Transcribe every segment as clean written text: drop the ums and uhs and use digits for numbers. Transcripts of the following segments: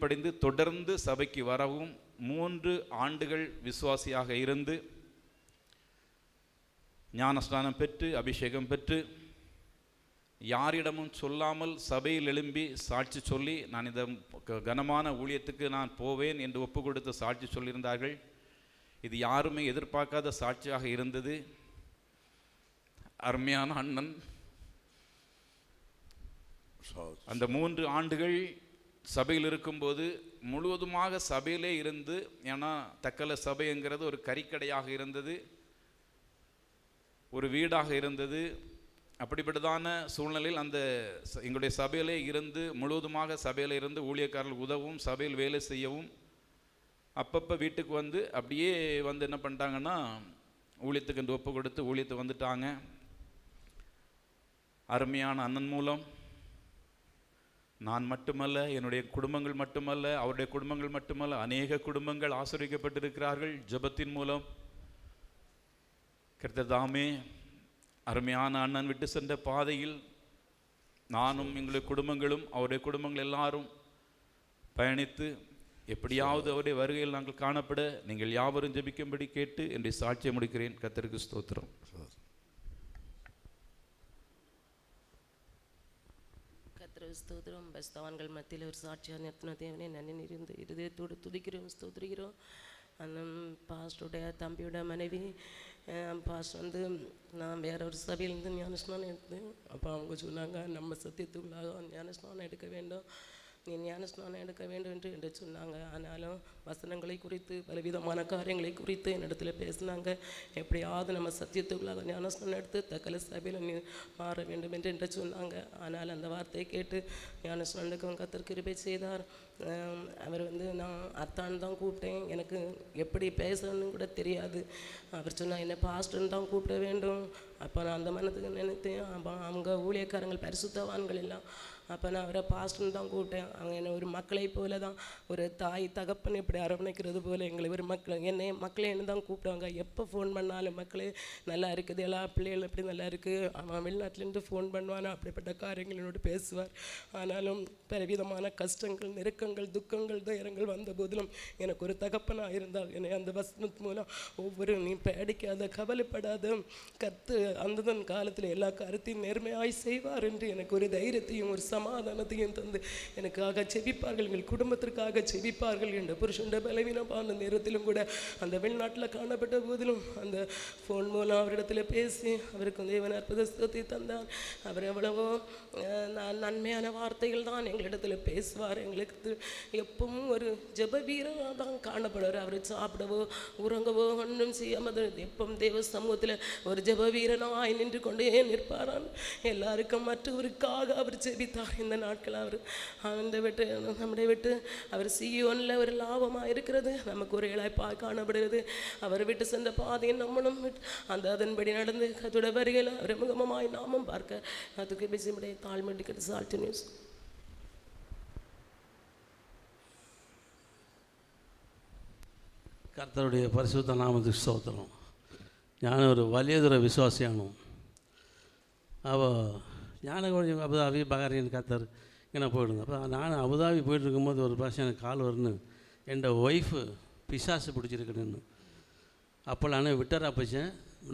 படிந்து தொடர்ந்து சபைக்கு வரவும் 3 ஆண்டுகள் விசுவாசியாக இருந்து ஞானஸ்நானம் பெற்று அபிஷேகம் பெற்று யாரிடமும் சொல்லாமல் சபையில் எழும்பி சாட்சி சொல்லி நான் இந்த கனமான ஊழியத்துக்கு நான் போவேன் என்று ஒப்பு கொடுத்து சாட்சி சொல்லியிருந்தார்கள். இது யாருமே எதிர்பார்க்காத சாட்சியாக இருந்தது. அருமையான அண்ணன் அந்த 3 ஆண்டுகள் சபையில் இருக்கும்போது முழுவதுமாக சபையிலே இருந்து, ஏன்னா தக்கலை சபைங்கிறது ஒரு கறிக்கடையாக இருந்தது, ஒரு வீடாக இருந்தது. அப்படிப்பட்டதான சூழ்நிலையில் அந்த எங்களுடைய சபையிலே இருந்து முழுவதுமாக சபையில் இருந்து ஊழியக்காரர்கள் உதவும், சபையில் வேலை செய்யவும், அப்பப்போ வீட்டுக்கு வந்து அப்படியே வந்து என்ன பண்ணிட்டாங்கன்னா ஊழியத்துக்கு என்று ஒப்பு கொடுத்து ஊழியத்தை வந்துட்டாங்க. அருமையான அண்ணன் மூலம் நான் மட்டுமல்ல, என்னுடைய குடும்பங்கள் மட்டுமல்ல, அவருடைய குடும்பங்கள் மட்டுமல்ல, அநேக குடும்பங்கள் ஆசீர்வதிக்கப்பட்டிருக்கிறார்கள் ஜெபத்தின் மூலம். கர்த்தர் தாமே அருமையான அண்ணன் விட்டு சென்ற பாதையில் நானும் எங்களுடைய குடும்பங்களும் அவருடைய குடும்பங்கள் எல்லாரும் பயணித்து எப்படியாவது அவருடைய வருகையில் நாங்கள் காணப்பட நீங்கள் யாவரும் ஜெபிக்கும்படி கேட்டு என்னுடைய சாட்சியை முடிக்கிறேன். கர்த்தருக்கு ஸ்தோத்திரம். ஸ்தோத்திரம். பஸ்தவான்கள் மத்தியில் ஒரு சாட்சியாக நிறுத்தின தேவனே நன்றி இருந்து இருதயத்தோடு துதிக்கிறோம், ஸ்தோத்திரிக்கிறோம். அண்ணன் பாஸ்டருடைய தம்பியோட மனைவி பாஸ்டர் வந்து நான் வேற ஒரு சபையிலேருந்து ஞானஸ்நானம் எடுத்தேன். அப்போ அவங்க சொன்னாங்க, நம்ம சத்தியத்துக்குள்ளாக ஞானஸ்நானம் எடுக்க வேண்டும், நீ ஞானஸ்நானம் எடுக்க வேண்டும் என்று சொன்னாங்க. ஆனாலும் வசனங்களை குறித்து பலவிதமான காரியங்களை குறித்து என்னிடத்தில் பேசினாங்க. எப்படியாவது நம்ம சத்தியத்துக்குள்ளாக ஞானஸ்நானம் எடுத்து தக்கலை சபையில் நீ மாற வேண்டும் என்று சொன்னாங்க. ஆனால் அந்த வார்த்தையை கேட்டு ஞானஸ்நானம் எடுக்கவும் கர்த்தர் கிருபை செய்தார். அவர் வந்து நான் அத்தான் தான் கூப்பிட்டேன், எனக்கு எப்படி பேசணும்னு கூட தெரியாது. அவர் சொன்னால் என்னை பாஸ்டர்னு தான் கூப்பிட வேண்டும். அப்போ நான் அந்த மனத்துக்கு நினைத்தேன். அப்போ அவங்க ஊழியக்காரங்கள் பரிசுத்தவான்கள் எல்லாம், அப்போ நான் அவரை பாஸ்டர்னு தான் கூப்பிட்டேன். அவங்க என்னை ஒரு மக்களை போல தான், ஒரு தாய் தகப்பன் இப்படி அரவணைக்கிறது போல் எங்களை ஒரு மக்களை என்ன தான் கூப்பிடுவாங்க. எப்போ ஃபோன் பண்ணாலும் மக்களே நல்லா இருக்குது, எல்லா பிள்ளைகளும் எப்படி நல்லா இருக்குது, அவன் வெளிநாட்டிலேருந்து ஃபோன் பண்ணுவானோ அப்படிப்பட்ட காரியங்கள் என்னோடு பேசுவார். ஆனாலும் பலவிதமான கஷ்டங்கள், நெருக்கங்கள், துக்கங்கள், துயரங்கள் வந்த போதிலும் எனக்கு ஒரு தகப்பனாக இருந்தால் என்னை அந்த வசனத்து மூலம் ஒவ்வொரு நீ பேடிக்காத, கவலைப்படாத, கர்த்து அந்ததன் காலத்தில் எல்லா கருத்தையும் நேர்மையாய் செய்வார் என்று எனக்கு ஒரு தைரியத்தையும் ஒரு சமாதானத்தையும் தந்து எனக்காக செபிப்பார்கள், எங்கள் குடும்பத்திற்காக செபிப்பார்கள். என்ற புருஷனுடைய பலவீனமான நேரத்திலும் கூட அந்த வெளிநாட்டில் காணப்பட்ட போதிலும் அந்த ஃபோன் மூலம் அவரிடத்தில் பேசி அவருக்கு தேவன் அற்புதத்தை தந்தார். அவர் எவ்வளவோ நன்மையான வார்த்தைகள் தான் எங்களிடத்தில் பேசுவார். எங்களுக்கு எப்பவும் ஒரு ஜெப வீரராக தான் காணப்படுவார். அவர் சாப்பிடவோ உறங்கவோ ஒன்றும் செய்யாமல் எப்பவும் தேவ சமூகத்தில் ஒரு ஜெப வீரனாய் நின்று கொண்டே நிற்பாரான். எல்லாருக்கும் மற்றவருக்காக அவர் ஜெபித்தார். இந்த நாட்கள் அவர் நம்முடைய விட்டு அவர் சியோன்ல ஒரு லாபமாக இருக்கிறது, நமக்கு ஒரு இழப்பாக காணப்படுகிறது. அவர் விட்டு சென்ற பாதையை நம்மளும் அதன்படி நடந்து அதோட வருகையில் அவர் முகமாய் நாமும் பார்க்க அதுக்கு பேசிய தாழ்மைக்கு சால்ட் நியூஸ். கர்த்தருடைய பரிசுத்த நாமத்துக்கு ஸ்தோத்திரம். ഞാനൊരു വലിയതൊരു വിശ്വാസിയാണ്. അപ്പോൾ ഞാൻ അബുദാബി ബഹ്റൈൻ ഖത്തർ ഇങ്ങനെ പോയിടുന്നു. അപ്പോൾ ഞാൻ അബുദാബി പോയിട്ടിരിക്കുമ്പോൾ ഒരു പ്രാവശ്യം എനിക്ക് കാൽ വരുന്നു, എൻ്റെ വൈഫ് പിശാസ് പിടിച്ചിരിക്കണെന്ന്. അപ്പോഴാണ് വിട്ടറപ്പച്ചൻ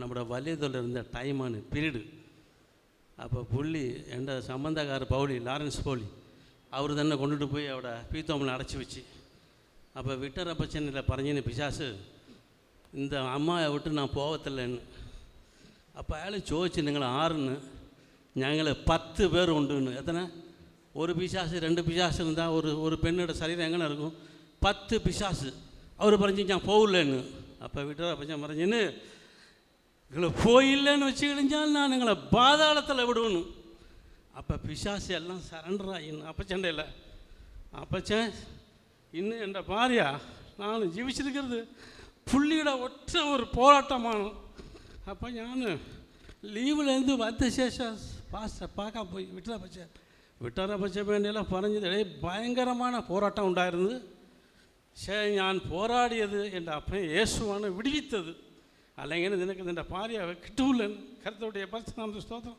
നമ്മുടെ വലിയതുള്ള ഇരുന്ന ടൈമാണ് പീരീഡ്. അപ്പോൾ പുള്ളി എൻ്റെ സംബന്ധക്കാർ പൗളി, ലാറൻസ് പൗളി, അവർ തന്നെ കൊണ്ടിട്ട് പോയി അവിടെ പീത്തോമ്മനെ അടച്ചു വെച്ച്. അപ്പോൾ വിട്ടറപ്പച്ചനില്ല പറഞ്ഞതിന് പിശാസ് இந்த அம்மாவை விட்டு நான் போகத்தில்லைன்னு. அப்போ அயாள் ചോദിച്ചു നിങ്ങൾ ആരെന്ന്. ഞങ്ങൾ 10 பேர் உண்டுன்னு. எத்தனை? ஒரு பிசாசு 2 பிசாசு இருந்தால் ஒரு பெண்ணோட சரீரம் எங்கே இருக்கும்? 10 பிசாசு. அவர் பறஞ்சு நான் போகலன்னு. அப்போ விட்டுற அப்போ பறஞ்சுன்னு எங்களை போயில்லைன்னு வச்சு கிழிஞ்சால் நான் எங்களை பாதாளத்தில் விடணும். அப்போ பிசாசு எல்லாம் சரண்டர் ஆகின்னு. அப்போ சண்டையில் அப்பச்சன் இன்னும் என்ற பாரியா நான் ஜீவிச்சிருக்கிறது പുള്ളിയുടെ ഒറ്റ ഒരു പോരാട്ടമാണ്. അപ്പോൾ ഞാൻ ലീവിലേന്ന് വന്ന ശേഷം പാസ്റ്റർ பார்க்க പോയി വിട്ടറപ്പച്ച വേണ്ടിയെല്ലാം പറഞ്ഞത് ഭയങ്കരமான പോരാട്ടം ഉണ്ടായിരുന്നത്. പക്ഷേ ഞാൻ പോരാടിയത് എൻ്റെ അപ്പനെ യേശുവാണ് വിടുവിച്ചത്. അല്ലെങ്കിൽ നിനക്ക് നിൻ്റെ ഭാര്യ കിട്ടൂല. കർത്തരുடைய പരിശുദ്ധ സ്തോത്രം.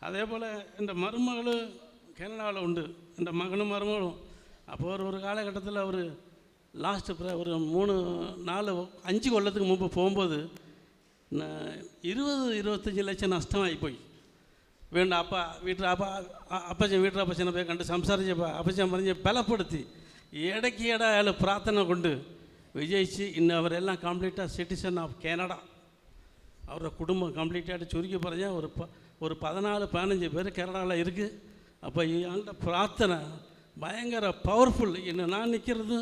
അതേപോലെ എൻ്റെ മരുമകൾ കാനഡയിലുണ്ട്. എൻ്റെ മകനും മരുമകളും அப்போ ஒரு காலகட்டத்தில் அவர் லாஸ்ட்டு ஒரு 3-4-5 கொல்லத்துக்கு முன்பு போகும்போது 20-25 லட்சம் നഷ്ടമായി പോയി. വീണ്ടും അപ്പച്ചൻ വീട്ടിലപ്പച്ചനെ പോയി കണ്ട് സംസാരിച്ചപ്പോൾ അപ്പച്ചൻ പറഞ്ഞ് ബലപ്പെടുത്തി ഇടയ്ക്കിടെ അയാൾ പ്രാർത്ഥന കൊണ്ട് വിജയിച്ച് ഇന്ന് അവരെല്ലാം കംപ്ലീറ്റ് സിറ്റിസൺ ഓഫ് കാനഡ. അവരുടെ കുടുംബം കംപ്ലീറ്റായിട്ട് ചുരുക്കി പറഞ്ഞാൽ ഒരു 14-15 പേര് കേരളയിൽ இருக்குது. അപ്പോൾ ഈ ആളുടെ പ്രാർത്ഥന ഭയങ്കര പവർഫുൾ. ഇന്ന് ഞാൻ നിൽക്കുന്നത്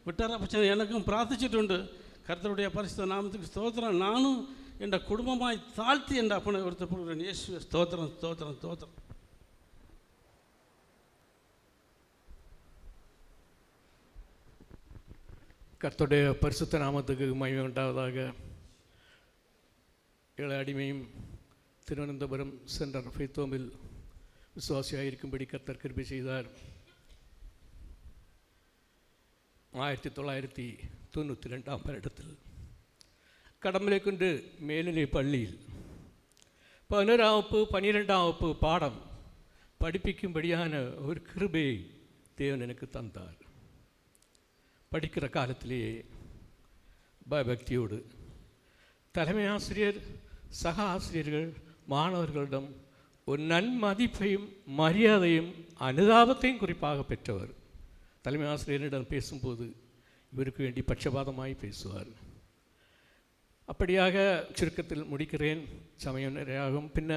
വിട്ടറപ്പച്ചൻ എനിക്കും പ്രാർത്ഥിച്ചിട്ടുണ്ട്. കർത്തരുடைய പരിശുദ്ധ നാമத்துக்கு സ്തോത്രം. നാനും എൻ്റെ കുടുംബമായി താഴ്ത്തി എൻ്റെ അപ്പനെ ഒരുത്തപ്പെടുகிறேன். യേശുവേ സ്തോത്രം സ്തോത്രം സ്തോത്രം. கர்த்தருடைய பரிசுத்த நாமத்துக்கு மகிமை உண்டாவதாக. ஏழை அடிமையும் திருவனந்தபுரம் சென்டர் ஃபெய்த்தோமில் விசுவாசியாக இருக்கும்படி கர்த்தர் கிருபை செய்தார். 1992 வருடத்தில் கடம்பலைக்குண்டு மேல்நிலை பள்ளியில் 11ஆம் வகுப்பு 12ஆம் வகுப்பு பாடம் படிப்பிக்கும்படியான ஒரு கிருபையை தேவன் எனக்கு தந்தார். படிக்கிற காலத்திலேயே பயபக்தியோடு தலைமை ஆசிரியர் சக ஆசிரியர்கள் மாணவர்களிடம் ஒரு நன்மதிப்பையும் மரியாதையும் அனுதாபத்தையும் குறிப்பாக பெற்றவர். தலைமை ஆசிரியரிடம் பேசும்போது இவருக்கு வேண்டி பட்சபாதமாய் பேசுவார். அப்படியாக சுருக்கத்தில் முடிக்கிறேன், சமயம் நிறையாகும். பின்ன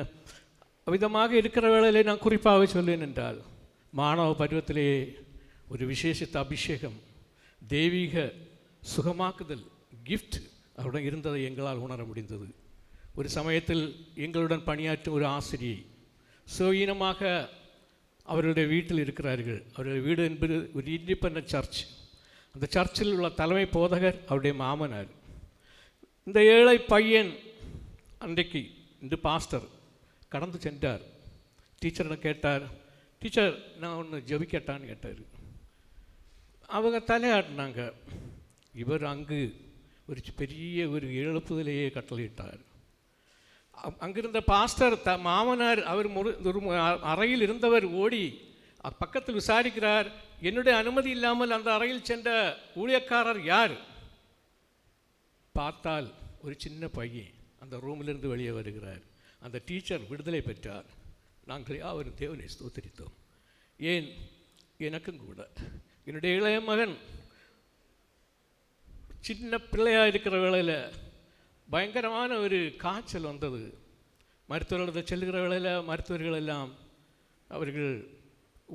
விதமாக இருக்கிற வேளையிலே நான் குறிப்பாக சொல்வேன் என்றால், மாணவ பருவத்திலேயே ஒரு விசேஷித்த அபிஷேகம், தெய்வீக சுகமாக்குதல் கிஃப்ட் அவருடன் இருந்ததை எங்களால் உணர முடிந்தது. ஒரு சமயத்தில் எங்களுடன் பணியாற்றும் ஒரு ஆசிரியை சுயீனமாக அவருடைய வீட்டில் இருக்கிறார்கள். அவருடைய வீடு என்பது ஒரு இண்டிபெண்டன்ட் சர்ச். அந்த சர்ச்சில் உள்ள தலைமை போதகர் அவருடைய மாமனார். இந்த ஏழை பையன் அன்றைக்கு இந்த பாஸ்டர் கடந்து சென்றார். டீச்சரிடம் கேட்டார், டீச்சர் நான் ஒன்று ஜெபிக்கட்டான்னு கேட்டார். அவங்க தலையாட்டினாங்க. இவர் அங்கு ஒரு பெரிய ஒரு எழுப்புதலையே கட்டளையிட்டார். அங்கிருந்த பாஸ்டர் மாமனார் அவர் ஒரு அறையில் இருந்தவர் ஓடி பக்கத்தில் விசாரிக்கிறார். என்னுடைய அனுமதி இல்லாமல் அந்த அறையில் சென்ற ஊழியக்காரர் யார்? பார்த்தால் ஒரு சின்ன பையன் அந்த ரூமிலிருந்து வெளியே வருகிறார். அந்த டீச்சர் விடுதலை பெற்றார். நாங்கள் அவர் தேவனை ஸ்தோத்திரித்தோம். ஏன் எனக்கும் கூட என்னுடைய இளைய மகன் சின்ன பிள்ளையாக இருக்கிற வேளையில் பயங்கரமான ஒரு காய்ச்சல் வந்தது. மருத்துவர்களை செல்லுகிற வேளையில் மருத்துவர்கள் எல்லாம் அவர்கள்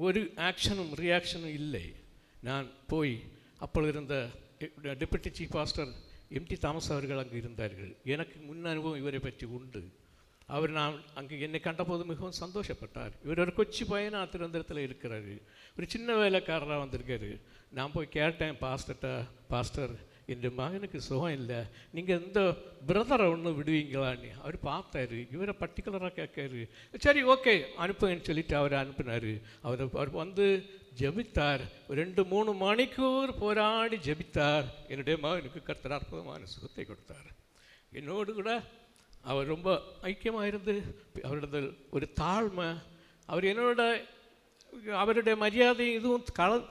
ஒரு ஆக்ஷனும் ரியாக்ஷனும் இல்லை. நான் போய் அப்பொழுது இருந்த deputy chief pastor M D Thomas அவர்கள் அங்கு இருந்தார்கள். எனக்கு முன் அனுபவம் இவரை பற்றி உண்டு. அவர் நான் அங்கே என்னை கண்டபோது மிகவும் சந்தோஷப்பட்டார். இவர் ஒரு கொச்சி பையனாக திருவனந்தபுரத்தில் இருக்கிறாரு, ஒரு சின்ன வேலைக்காரராக வந்திருக்காரு. நான் போய் கேட்டேன் பாஸ்டர்கிட்ட, பாஸ்டர் என் மகனுக்கு சுகம் இல்லை, நீங்கள் இந்த பிரதரை ஒன்று விடுவீங்களான்னு. அவர் பார்த்தாரு, இவரை பர்டிகுலராக கேட்காரு. சரி ஓகே அனுப்புங்கன்னு சொல்லிட்டு அவரை அனுப்பினார். அவர் வந்து ஜெபித்தார். 2-3 மணிக்கூர் போராடி ஜெபித்தார். என்னுடைய மகனுக்கு கர்த்தர் அற்புதமான சுகத்தை கொடுத்தார். என்னோடு கூட அவர் ரொம்ப ஐக்கியமாக இருந்து அவரோட ஒரு தாழ்மை, அவர் என்னோட அவருடைய மரியாதை இதுவும்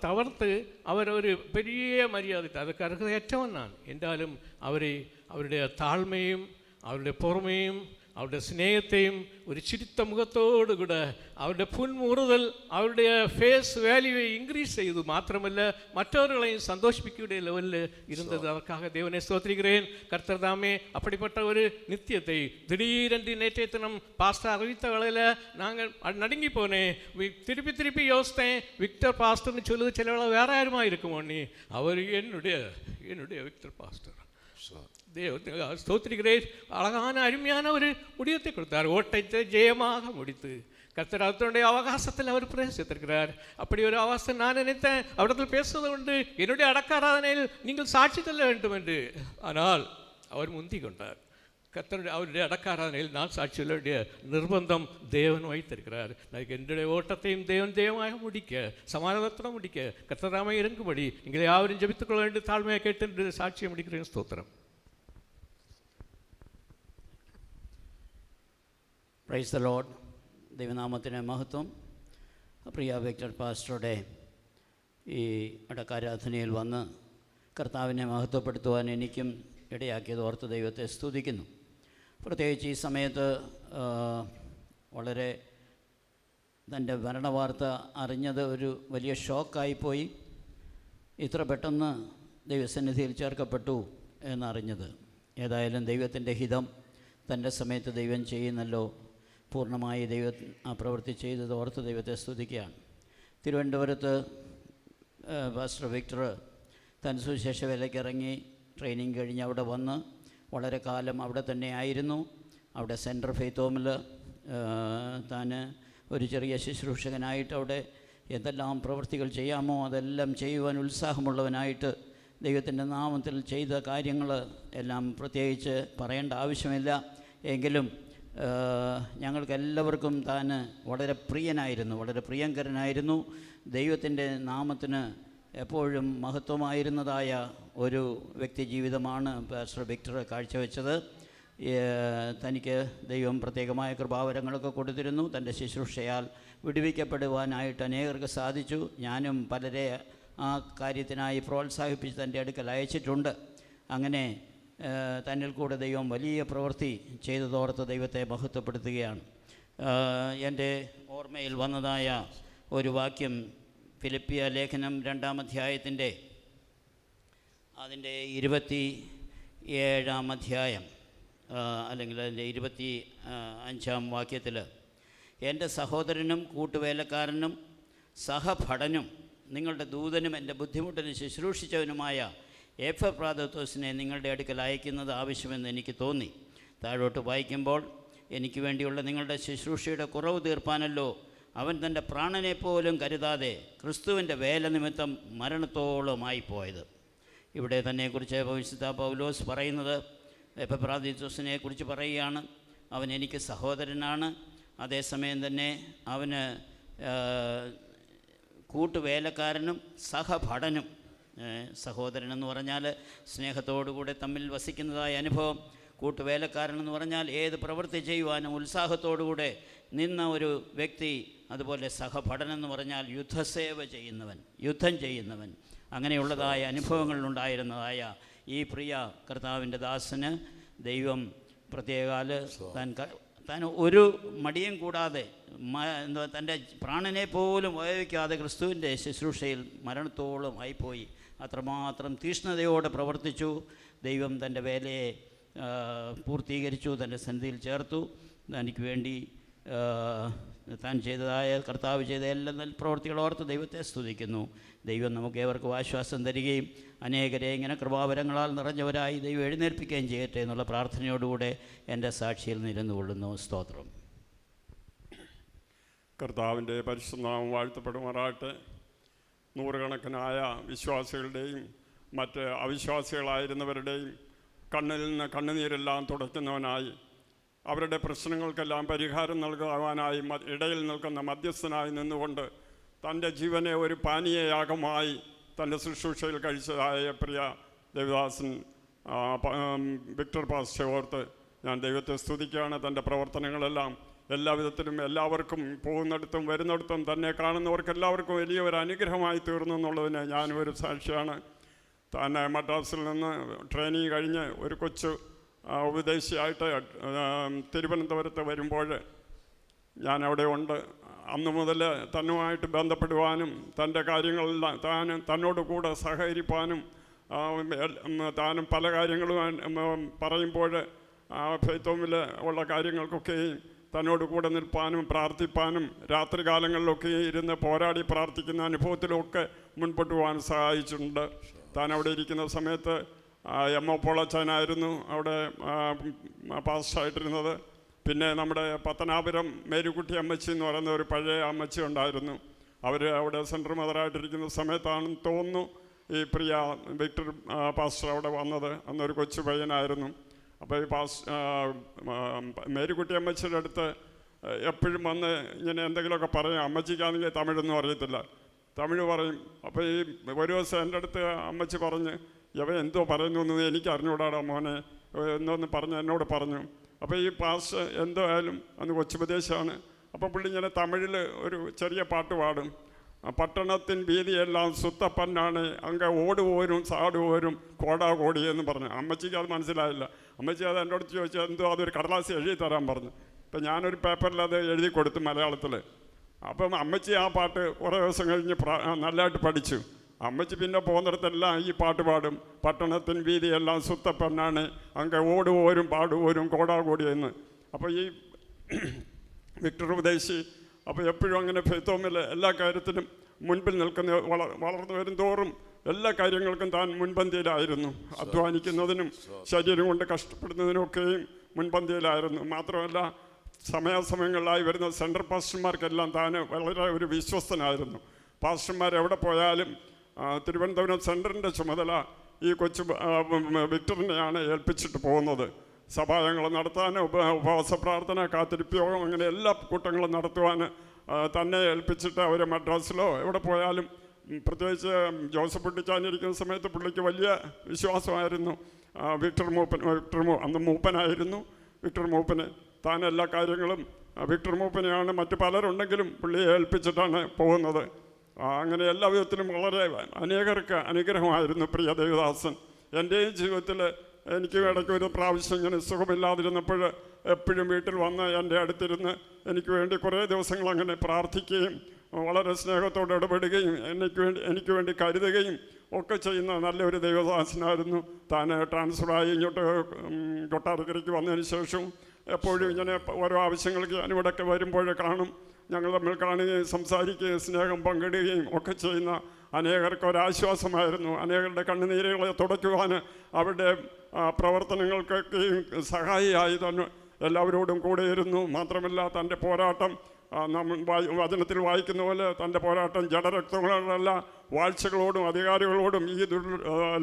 தவிர்த்து அவர் ஒரு பெரிய மரியாதை, அதுக்கு அருகதையற்றவன் நான் என்றாலும் அவருடைய தாழ்மையும் அவருடைய பொறுமையும் அவருடைய சிநேகத்தையும் ஒரு சிரித்த முகத்தோடு கூட அவருடைய புன்முறுதல் அவருடைய ஃபேஸ் வேல்யூவை இன்க்ரீஸ் செய்து மாத்திரமல்ல மற்றவர்களையும் சந்தோஷிக்கக்கூடிய லெவலில் இருந்தது. அதற்காக தேவனை ஸ்தோத்திரிக்கிறேன். கர்த்தர் தாமே அப்படிப்பட்ட ஒரு நித்தியத்தை திடீரென்று நேற்றைய தினம் பாஸ்டர் அறிவித்த வேளையில் நாங்கள் நடுங்கி போனேன். திருப்பி யோசித்தேன், விக்டர் பாஸ்டர்னு சொல்லுது சில வேளை வேற யாருமா இருக்குமோன்னு. அவர் என்னுடைய விக்டர் பாஸ்டர். ஸ்தோத்திரிக்கிறேன். அழகான அருமையான ஒரு முடியத்தை கொடுத்தார். ஓட்டத்தை ஜெயமாக முடித்து கர்த்தர் அதனுடைய அவகாசத்தில் அவர் பிரவேசித்திருக்கிறார். அப்படி ஒரு அவகாசம் நான் நினைத்தேன். அவரிடத்தில் பேசுவது உண்டு, என்னுடைய அடக்காராதனையில் நீங்கள் சாட்சி சொல்ல வேண்டும் என்று. ஆனால் அவர் முந்தி கொண்டார். கர்த்தருடைய அவருடைய அடக்காராதனையில் நான் சாட்சி சொல்ல வேண்டிய நிர்பந்தம் தேவன் வைத்திருக்கிறார். நான் என்னுடைய ஓட்டத்தையும் தேவமாக முடிக்க, சமாதானத்துடன் முடிக்க கர்த்தராமை இறங்கும்படி நீங்கள் யாவரும் ஜெபித்துக் கொள்ள வேண்டும் தாழ்மையாக கேட்டு என்று சாட்சியை முடிக்கிறேன். ஸ்தோத்திரம். Praise the Lord. ദൈവനാമത്തിന് മഹത്വം. പ്രിയ വിക്ടർ പാസ്റ്ററുടെ ഈ അടക്കാരാധനയിൽ വന്ന് കർത്താവിനെ മഹത്വപ്പെടുത്തുവാൻ എനിക്കും ഇടയാക്കിയത് ഓർത്ത് ദൈവത്തെ സ്തുതിക്കുന്നു. പ്രത്യേകിച്ച് ഈ സമയത്ത് വളരെ തൻ്റെ മരണവാർത്ത അറിഞ്ഞത് ഒരു വലിയ ഷോക്കായിപ്പോയി. ഇത്ര പെട്ടെന്ന് ദൈവസന്നിധിയിൽ ചേർക്കപ്പെട്ടു എന്നറിഞ്ഞത്. ഏതായാലും ദൈവത്തിൻ്റെ ഹിതം തൻ്റെ സമയത്ത് ദൈവം ചെയ്യുന്നല്ലോ. പൂർണ്ണമായി ദൈവം ആ പ്രവൃത്തി ചെയ്തത് ഓർത്ത് ദൈവത്തെ സ്തുതിക്കുകയാണ്. തിരുവനന്തപുരത്ത് പാസ്റ്റർ വിക്ടർ താൻ സുവിശേഷ വേലയ്ക്ക് ഇറങ്ങി ട്രെയിനിങ് കഴിഞ്ഞ് അവിടെ വന്ന് വളരെ കാലം അവിടെ തന്നെ ആയിരുന്നു. അവിടെ സെൻറ്റർ ഫെയ്ത്ത് ഹോമിൽ താൻ ഒരു ചെറിയ ശുശ്രൂഷകനായിട്ട് അവിടെ എന്തെല്ലാം പ്രവൃത്തികൾ ചെയ്യാമോ അതെല്ലാം ചെയ്യുവാൻ ഉത്സാഹമുള്ളവനായിട്ട് ദൈവത്തിൻ്റെ നാമത്തിൽ ചെയ്ത കാര്യങ്ങൾ എല്ലാം പ്രത്യേകിച്ച് പറയേണ്ട ആവശ്യമില്ല. എങ്കിലും ഞങ്ങൾക്കെല്ലാവർക്കും താൻ വളരെ പ്രിയനായിരുന്നു, വളരെ പ്രിയങ്കരനായിരുന്നു. ദൈവത്തിൻ്റെ നാമത്തിന് എപ്പോഴും മഹത്വമായിരുന്നതായ ഒരു വ്യക്തി ജീവിതമാണ് പാസ്റ്റർ വിക്ടർ കാഴ്ചവെച്ചത്. തനിക്ക് ദൈവം പ്രത്യേകമായ കൃപാവരങ്ങളൊക്കെ കൊടുത്തിരുന്നു. തൻ്റെ ശുശ്രൂഷയാൽ വിടുവിക്കപ്പെടുവാനായിട്ട് അനേകർക്ക് സാധിച്ചു. ഞാനും പലരെ ആ കാര്യത്തിനായി പ്രോത്സാഹിപ്പിച്ച് തൻ്റെ അടുക്കൽ അയച്ചിട്ടുണ്ട്. അങ്ങനെ തന്നിൽ കൂടെ ദൈവം വലിയ പ്രവൃത്തി ചെയ്തതോർത്ത് ദൈവത്തെ മഹത്വപ്പെടുത്തുകയാണ്. എൻ്റെ ഓർമ്മയിൽ വന്നതായ ഒരു വാക്യം ഫിലിപ്പിയ ലേഖനം 2-ാം അധ്യായത്തിൻ്റെ അതിൻ്റെ 27-ാം അധ്യായം അല്ലെങ്കിൽ അതിൻ്റെ 25-ാം വാക്യത്തിൽ, എൻ്റെ സഹോദരനും കൂട്ടുവേലക്കാരനും സഹഭടനും നിങ്ങളുടെ ദൂതനും എൻ്റെ ബുദ്ധിമുട്ടിന് ശുശ്രൂഷിച്ചവനുമായ എപ്പഫ്രാദോസിനെ നിങ്ങളുടെ അടുക്കൽ അയക്കുന്നത് ആവശ്യമെന്ന് എനിക്ക് തോന്നി. താഴോട്ട് വായിക്കുമ്പോൾ, എനിക്ക് വേണ്ടിയുള്ള നിങ്ങളുടെ ശുശ്രൂഷയുടെ കുറവ് തീർപ്പാനല്ലോ അവൻ തൻ്റെ പ്രാണനെപ്പോലും കരുതാതെ ക്രിസ്തുവിൻ്റെ വേല നിമിത്തം മരണത്തോളമായി പോയത്. ഇവിടെ തന്നെക്കുറിച്ച് വിശുദ്ധ പൗലോസ് പറയുന്നത് എപ്പഫ്രാദീത്തോസിനെ കുറിച്ച് പറയുകയാണ്. അവൻ എനിക്ക് സഹോദരനാണ്, അതേസമയം തന്നെ അവന് കൂട്ടുവേലക്കാരനും സഹഭടനും. സഹോദരനെന്ന് പറഞ്ഞാൽ സ്നേഹത്തോടുകൂടെ തമ്മിൽ വസിക്കുന്നതായ അനുഭവം. കൂട്ടുവേലക്കാരനെന്ന് പറഞ്ഞാൽ ഏത് പ്രവൃത്തി ചെയ്യുവാനും ഉത്സാഹത്തോടുകൂടെ നിന്ന ഒരു വ്യക്തി. അതുപോലെ സഹഭടനെന്ന് പറഞ്ഞാൽ യുദ്ധസേവ ചെയ്യുന്നവൻ, യുദ്ധം ചെയ്യുന്നവൻ. അങ്ങനെയുള്ളതായ അനുഭവങ്ങളുണ്ടായിരുന്നതായ ഈ പ്രിയ കർത്താവിൻ്റെ ദാസന് ദൈവം പ്രത്യേകാൽ താൻ ഒരു മടിയും കൂടാതെ തൻ്റെ പ്രാണനെ പോലും ഉപയോഗിക്കാതെ ക്രിസ്തുവിൻ്റെ ശുശ്രൂഷയിൽ മരണത്തോളം ആയിപ്പോയി. അത്രമാത്രം തീഷ്ണതയോടെ പ്രവർത്തിച്ചു. ദൈവം തൻ്റെ വേലയെ പൂർത്തീകരിച്ചു, തൻ്റെ സന്നിധിയിൽ ചേർത്തു. തനിക്ക് വേണ്ടി താൻ ചെയ്തതായ കർത്താവ് ചെയ്ത എല്ലാ പ്രവൃത്തികളോർത്ത് ദൈവത്തെ സ്തുതിക്കുന്നു. ദൈവം നമുക്ക് ഏവർക്കും ആശ്വാസം തരികയും അനേകരെ ഇങ്ങനെ കൃപാവരങ്ങളാൽ നിറഞ്ഞവരായി ദൈവം എഴുന്നേൽപ്പിക്കുകയും ചെയ്യട്ടെ എന്നുള്ള പ്രാർത്ഥനയോടുകൂടെ എൻ്റെ സാക്ഷിയിൽ നിരന്നു കൊള്ളുന്നു. സ്തോത്രം. കർത്താവിൻ്റെ പരിശുദ്ധനാമം വാഴ്ത്തപ്പെടുമാറാകട്ടെ. നൂറുകണക്കിനായ വിശ്വാസികളുടെയും മറ്റ് അവിശ്വാസികളായിരുന്നവരുടെയും കണ്ണിൽ നിന്ന് കണ്ണുനീരെല്ലാം തുടയ്ക്കുന്നവനായി അവരുടെ പ്രശ്നങ്ങൾക്കെല്ലാം പരിഹാരം നൽകുവാനായി ഇടയിൽ നിൽക്കുന്ന മധ്യസ്ഥനായി നിന്നുകൊണ്ട് തൻ്റെ ജീവനെ ഒരു പാനീയയാഗമായി തൻ്റെ ശുശ്രൂഷയിൽ കഴിച്ചതായ പ്രിയ ദേവദാസൻ വിക്ടർ പാസ്റ്ററെ ഓർത്ത് ഞാൻ ദൈവത്തെ സ്തുതിക്കുകയാണ്. തൻ്റെ പ്രവർത്തനങ്ങളെല്ലാം എല്ലാവിധത്തിലും എല്ലാവർക്കും പോകുന്നിടത്തും വരുന്നിടത്തും തന്നെ കാണുന്നവർക്കെല്ലാവർക്കും വലിയൊരു അനുഗ്രഹമായി തീർന്നു എന്നുള്ളതിന് ഞാനൊരു സാക്ഷിയാണ്. താൻ മദ്രാസിൽ നിന്ന് ട്രെയിനിങ് കഴിഞ്ഞ് ഒരു കൊച്ചു ഉപദേശിയായിട്ട് തിരുവനന്തപുരത്ത് വരുമ്പോൾ ഞാനവിടെ ഉണ്ട്. അന്ന് മുതൽ തന്നുമായിട്ട് ബന്ധപ്പെടുവാനും തൻ്റെ കാര്യങ്ങളെല്ലാം തന്നോട് കൂടെ സഹകരിപ്പാനും താനും പല കാര്യങ്ങളും പറയുമ്പോൾ ഫെയ്ത്ത് ഹോമിൽ ഉള്ള കാര്യങ്ങൾക്കൊക്കെയും തന്നോട് കൂടെ നിൽപ്പാനും പ്രാർത്ഥിപ്പാനും രാത്രികാലങ്ങളിലൊക്കെ ഇരുന്ന് പോരാടി പ്രാർത്ഥിക്കുന്ന അനുഭവത്തിലൊക്കെ മുൻപോട്ട് പോകാൻ സഹായിച്ചിട്ടുണ്ട്. താൻ അവിടെ ഇരിക്കുന്ന സമയത്ത് എം.ഒ. പോളച്ചാനായിരുന്നു അവിടെ പാസ്റ്ററായിട്ടിരുന്നത്. പിന്നെ നമ്മുടെ പത്തനാപുരം മേരിക്കുട്ടി അമ്മച്ചി എന്ന് പറയുന്ന ഒരു പഴയ അമ്മച്ചി ഉണ്ടായിരുന്നു. അവർ അവിടെ സെൻട്രൽ മദറായിട്ടിരിക്കുന്ന സമയത്താണെന്ന് തോന്നുന്നു ഈ പ്രിയ വിക്ടർ പാസ്റ്റർ അവിടെ വന്നത്. അന്നൊരു കൊച്ചു പയ്യനായിരുന്നു. അപ്പോൾ ഈ മേരിക്കുട്ടി അമ്മച്ചിയുടെ അടുത്ത് എപ്പോഴും വന്ന് ഇങ്ങനെ എന്തെങ്കിലുമൊക്കെ പറയും. അമ്മച്ചിക്കാണെങ്കിൽ തമിഴൊന്നും അറിയത്തില്ല, തമിഴ് പറയും. അപ്പോൾ ഈ ഒരു ദിവസം എൻ്റെ അടുത്ത് അമ്മച്ചി പറഞ്ഞ്, ഇവ എന്തോ പറയുന്നു എന്ന് എനിക്ക് അറിഞ്ഞുകൂടാടാ മോനെ എന്തോന്ന് പറഞ്ഞ് എന്നോട് പറഞ്ഞു. അപ്പോൾ ഈ പാസ് എന്തോ ആയാലും അന്ന് കൊച്ചുപദേശമാണ്. അപ്പോൾ പുള്ളി ഇങ്ങനെ തമിഴിൽ ഒരു ചെറിയ പാട്ട് പാടും. പട്ടണത്തിൻ വീതിയെല്ലാം സുത്തപ്പന്നാണ് അങ്ങ് ഓടുപോരും സാടുപോരും കോടാകോടി എന്ന് പറഞ്ഞു. അമ്മച്ചിക്ക് അത് മനസ്സിലായില്ല. അമ്മച്ചി അത് എൻ്റെ അടുത്ത് ചോദിച്ചാൽ എന്തോ അതൊരു കടലാസ് എഴുതി തരാൻ പറഞ്ഞു. ഇപ്പം ഞാനൊരു പേപ്പറിൽ അത് എഴുതി കൊടുത്തു മലയാളത്തിൽ. അപ്പം അമ്മച്ചി ആ പാട്ട് കുറേ ദിവസം കഴിഞ്ഞ് നല്ലതായിട്ട് പഠിച്ചു. അമ്മച്ചി പിന്നെ പോകുന്നിടത്തെല്ലാം ഈ പാട്ട് പാടും. പട്ടണത്തിൻ വീതിയെല്ലാം സുത്തപ്പന്നാണ് അങ്ങ് ഓടുപോരും പാടുപോരും കോടാകോടി എന്ന്. അപ്പോൾ ഈ വിക്ടർ ഉപദേശി അപ്പോൾ എപ്പോഴും അങ്ങനെ ഫെയ്ത്തോമിൽ എല്ലാ കാര്യത്തിനും മുൻപിൽ നിൽക്കുന്ന വളർന്നു വരും തോറും എല്ലാ കാര്യങ്ങൾക്കും താൻ മുൻപന്തിയിലായിരുന്നു. അധ്വാനിക്കുന്നതിനും ശരീരം കൊണ്ട് കഷ്ടപ്പെടുന്നതിനൊക്കെയും മുൻപന്തിയിലായിരുന്നു. മാത്രമല്ല സമയാസമയങ്ങളിലായി വരുന്ന സെൻട്രൽ പാസ്റ്റർമാർക്കെല്ലാം താൻ വളരെ ഒരു വിശ്വസ്തനായിരുന്നു. പാസ്റ്റർമാർ എവിടെ പോയാലും തിരുവനന്തപുരം സെൻറ്ററിൻ്റെ ചുമതല ഈ കൊച്ചു വിക്ടറിനെയാണ് ഏൽപ്പിച്ചിട്ട് പോകുന്നത്. സഭായങ്ങൾ നടത്താൻ, ഉപവാസ പ്രാർത്ഥന, കാത്തിരിപ്പ് യോഗം, അങ്ങനെ എല്ലാ കൂട്ടങ്ങളും നടത്തുവാൻ തന്നെ ഏൽപ്പിച്ചിട്ട് അവർ മദ്രാസിലോ എവിടെ പോയാലും, പ്രത്യേകിച്ച് ജോസഫ് കുട്ടിച്ചാനിരിക്കുന്ന സമയത്ത് പുള്ളിക്ക് വലിയ വിശ്വാസമായിരുന്നു അന്ന് മൂപ്പനായിരുന്നു വിക്ടർ മൂപ്പന്. താൻ എല്ലാ കാര്യങ്ങളും വിക്ടർ മൂപ്പനെയാണ്, മറ്റു പലരുണ്ടെങ്കിലും പുള്ളിയെ ഏൽപ്പിച്ചിട്ടാണ് പോകുന്നത്. അങ്ങനെ എല്ലാ വിധത്തിലും വളരെ അനേകർക്ക് അനുഗ്രഹമായിരുന്നു പ്രിയ ദേവദാസൻ. എൻ്റെയും ജീവിതത്തിൽ എനിക്ക് ഇടയ്ക്ക് ഒരു പ്രാവശ്യം ഇങ്ങനെ സുഖമില്ലാതിരുന്നപ്പോൾ എപ്പോഴും വീട്ടിൽ വന്ന് എൻ്റെ അടുത്തിരുന്ന് എനിക്ക് വേണ്ടി കുറേ ദിവസങ്ങൾ അങ്ങനെ പ്രാർത്ഥിക്കുകയും വളരെ സ്നേഹത്തോടെ ഇടപെടുകയും എനിക്ക് വേണ്ടി കരുതുകയും ഒക്കെ ചെയ്യുന്ന നല്ലൊരു ദൈവദാസനായിരുന്നു. താൻ ട്രാൻസ്ഫറായി ഇങ്ങോട്ട് കൊട്ടാരക്കരയ്ക്ക് വന്നതിന് ശേഷവും എപ്പോഴും ഇങ്ങനെ ഓരോ ആവശ്യങ്ങൾക്ക് ഞാനിവിടെയൊക്കെ വരുമ്പോൾ കാണും. ഞങ്ങൾ തമ്മിൽ കാണുകയും സംസാരിക്കുകയും സ്നേഹം പങ്കിടുകയും ഒക്കെ ചെയ്യുന്ന അനേകർക്ക് ഒരാശ്വാസമായിരുന്നു. അനേകരുടെ കണ്ണുനീരുകളെ തുടയ്ക്കുവാൻ അവരുടെ പ്രവർത്തനങ്ങൾക്കൊക്കെയും സഹായിയായി തന്നെ എല്ലാവരോടും കൂടെയിരുന്നു. മാത്രമല്ല തൻ്റെ പോരാട്ടം വചനത്തിൽ വായിക്കുന്ന പോലെ തൻ്റെ പോരാട്ടം ജഡരക്തങ്ങളല്ല, വാഴ്ചകളോടും അധികാരികളോടും ഈ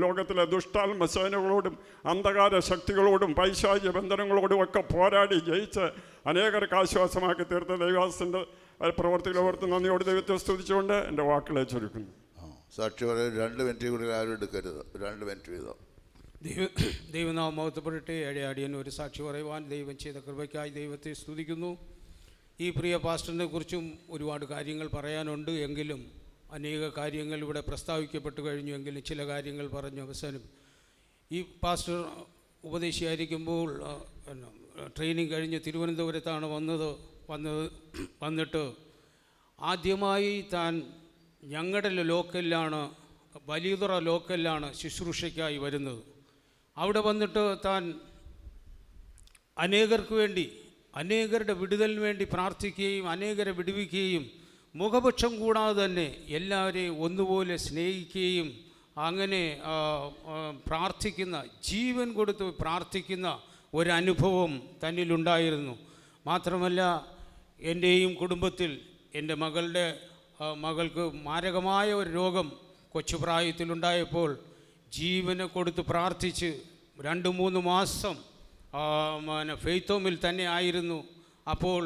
ലോകത്തിലെ ദുഷ്ടാത്മസേനകളോടും അന്ധകാര ശക്തികളോടും പൈശാചിക ബന്ധനങ്ങളോടും ഒക്കെ പോരാടി ജയിച്ച് അനേകർക്ക് ആശ്വാസമാക്കി തീർത്ത ദൈവദാസൻ്റെ പ്രവർത്തികളെ ഓർത്ത് നന്ദിയോട് ദൈവത്തെ സ്തുതിച്ചുകൊണ്ട് എൻ്റെ വാക്കുകളെ ചുരുക്കുന്നു. സാക്ഷി പറയാൻ 2 മിനിറ്റ് കൂടി ആരും എടുക്കരുത്. 2 മിനിറ്റ് വീതം. ദൈവനാമം മഹത്വപ്പെടട്ടെ. അടിയൻ ഒരു സാക്ഷി പറയുവാൻ ദൈവം ചെയ്ത കൃപയ്ക്കായി ദൈവത്തെ സ്തുതിക്കുന്നു. ഈ പ്രിയ പാസ്റ്ററിനെ കുറിച്ചും ഒരുപാട് കാര്യങ്ങൾ പറയാനുണ്ട്. എങ്കിലും അനേക കാര്യങ്ങൾ ഇവിടെ പ്രസ്താവിക്കപ്പെട്ടു കഴിഞ്ഞു. എങ്കിലും ചില കാര്യങ്ങൾ പറഞ്ഞു അവസാനം. ഈ പാസ്റ്റർ ഉപദേശിയായിരിക്കുമ്പോൾ ട്രെയിനിങ് കഴിഞ്ഞ് തിരുവനന്തപുരത്താണ് വന്നിട്ട് ആദ്യമായി താൻ ഞങ്ങളുടെ ലോക്കലിലാണ്, വലിയതുറ ലോക്കലിലാണ് ശുശ്രൂഷയ്ക്കായി വരുന്നത്. അവിടെ വന്നിട്ട് താൻ അനേകർക്ക് വേണ്ടി, അനേകരുടെ വിടുതലിന് വേണ്ടി പ്രാർത്ഥിക്കുകയും അനേകരെ വിടുവിക്കുകയും മുഖപക്ഷം കൂടാതെ തന്നെ എല്ലാവരെയും ഒന്നുപോലെ സ്നേഹിക്കുകയും അങ്ങനെ പ്രാർത്ഥിക്കുന്ന, ജീവൻ കൊടുത്ത് പ്രാർത്ഥിക്കുന്ന ഒരനുഭവം തന്നിലുണ്ടായിരുന്നു. മാത്രമല്ല എൻ്റെയും കുടുംബത്തിൽ എൻ്റെ മകൾക്ക് മാരകമായ ഒരു രോഗം കൊച്ചുപ്രായത്തിലുണ്ടായപ്പോൾ ജീവനെ കൊടുത്ത് പ്രാർത്ഥിച്ച് 2-3 മാസം ഫെയ്ത്തോമിൽ തന്നെ ആയിരുന്നു. അപ്പോൾ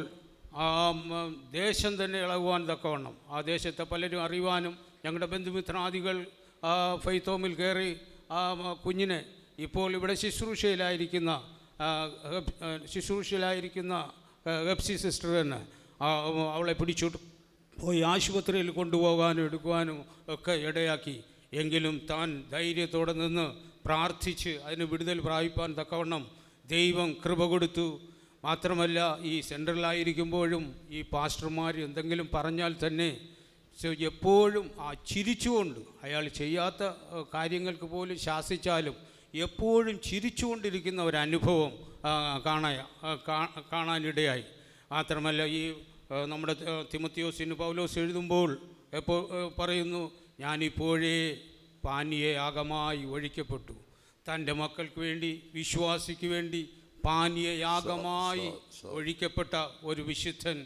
ദേശം തന്നെ ഇളകുവാൻ തക്കവണ്ണം ആ ദേശത്തെ പലരും അറിയുവാനും ഞങ്ങളുടെ ബന്ധുമിത്രാദികൾ ഫെയ്ത്തോമിൽ കയറി ആ കുഞ്ഞിനെ ഇപ്പോൾ ഇവിടെ ശുശ്രൂഷയിലായിരിക്കുന്ന ഗപ്സി സിസ്റ്റർ തന്നെ അവളെ പിടിച്ചോട്ട് പോയി ആശുപത്രിയിൽ കൊണ്ടുപോകാനും എടുക്കുവാനും ഒക്കെ ഇടയാക്കി. എങ്കിലും താൻ ധൈര്യത്തോടെ നിന്ന് പ്രാർത്ഥിച്ച് അതിന് വിടുതൽ പ്രാപിപ്പാൻ തക്കവണ്ണം ദൈവം കൃപ കൊടുത്തു. മാത്രമല്ല ഈ സെൻട്രലായിരിക്കുമ്പോഴും ഈ പാസ്റ്റർമാർ എന്തെങ്കിലും പറഞ്ഞാൽ തന്നെ എപ്പോഴും ആ ചിരിച്ചുകൊണ്ട്, അയാൾ ചെയ്യാത്ത കാര്യങ്ങൾക്ക് പോലും ശാസിച്ചാലും എപ്പോഴും ചിരിച്ചുകൊണ്ടിരിക്കുന്ന ഒരനുഭവം കാണാനിടയായി. മാത്രമല്ല ഈ നമ്മുടെ തിമോത്തിയോസിന് പൗലോസ് എഴുതുമ്പോൾ എപ്പോൾ പറയുന്നു, ഞാനിപ്പോഴേ പാനീയയാഗമായി ഒഴിക്കപ്പെട്ടു. തൻ്റെ മക്കൾക്ക് വേണ്ടി, വിശ്വാസിക്ക് വേണ്ടി പാനീയയാഗമായി ഒഴിക്കപ്പെട്ട ഒരു വിശുദ്ധൻ.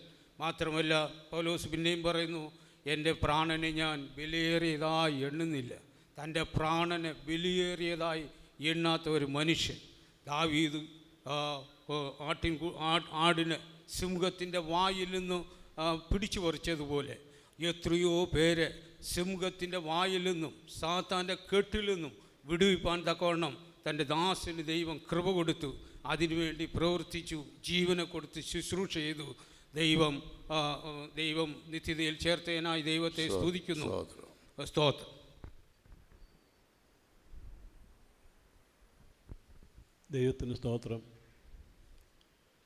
മാത്രമല്ല പൗലോസ് പിന്നെയും പറയുന്നു, എൻ്റെ പ്രാണനെ ഞാൻ വിലയേറിയതായി എണ്ണുന്നില്ല. തൻ്റെ പ്രാണനെ വിലയേറിയതായി എണ്ണാത്ത ഒരു മനുഷ്യൻ. ദാവീദ് ആടിന് സിംഹത്തിൻ്റെ വായിൽ നിന്ന് പിടിച്ചു പറിച്ചതുപോലെ എത്രയോ പേരെ സിംഹത്തിൻ്റെ വായിൽ നിന്നും സാത്താൻ്റെ കെട്ടിൽ നിന്നും വിടുവിപ്പാൻ തക്കവണ്ണം തൻ്റെ ദാസന് ദൈവം കൃപ കൊടുത്തു. അതിനുവേണ്ടി പ്രവർത്തിച്ചു, ജീവനെ കൊടുത്ത് ശുശ്രൂഷ ചെയ്തു. ദൈവം ദൈവം നിത്യതയിൽ ചേർത്തതിനായി ദൈവത്തെ സ്തുതിക്കുന്നു. സ്തോത്രം. ദൈവത്തിന് സ്തോത്രം.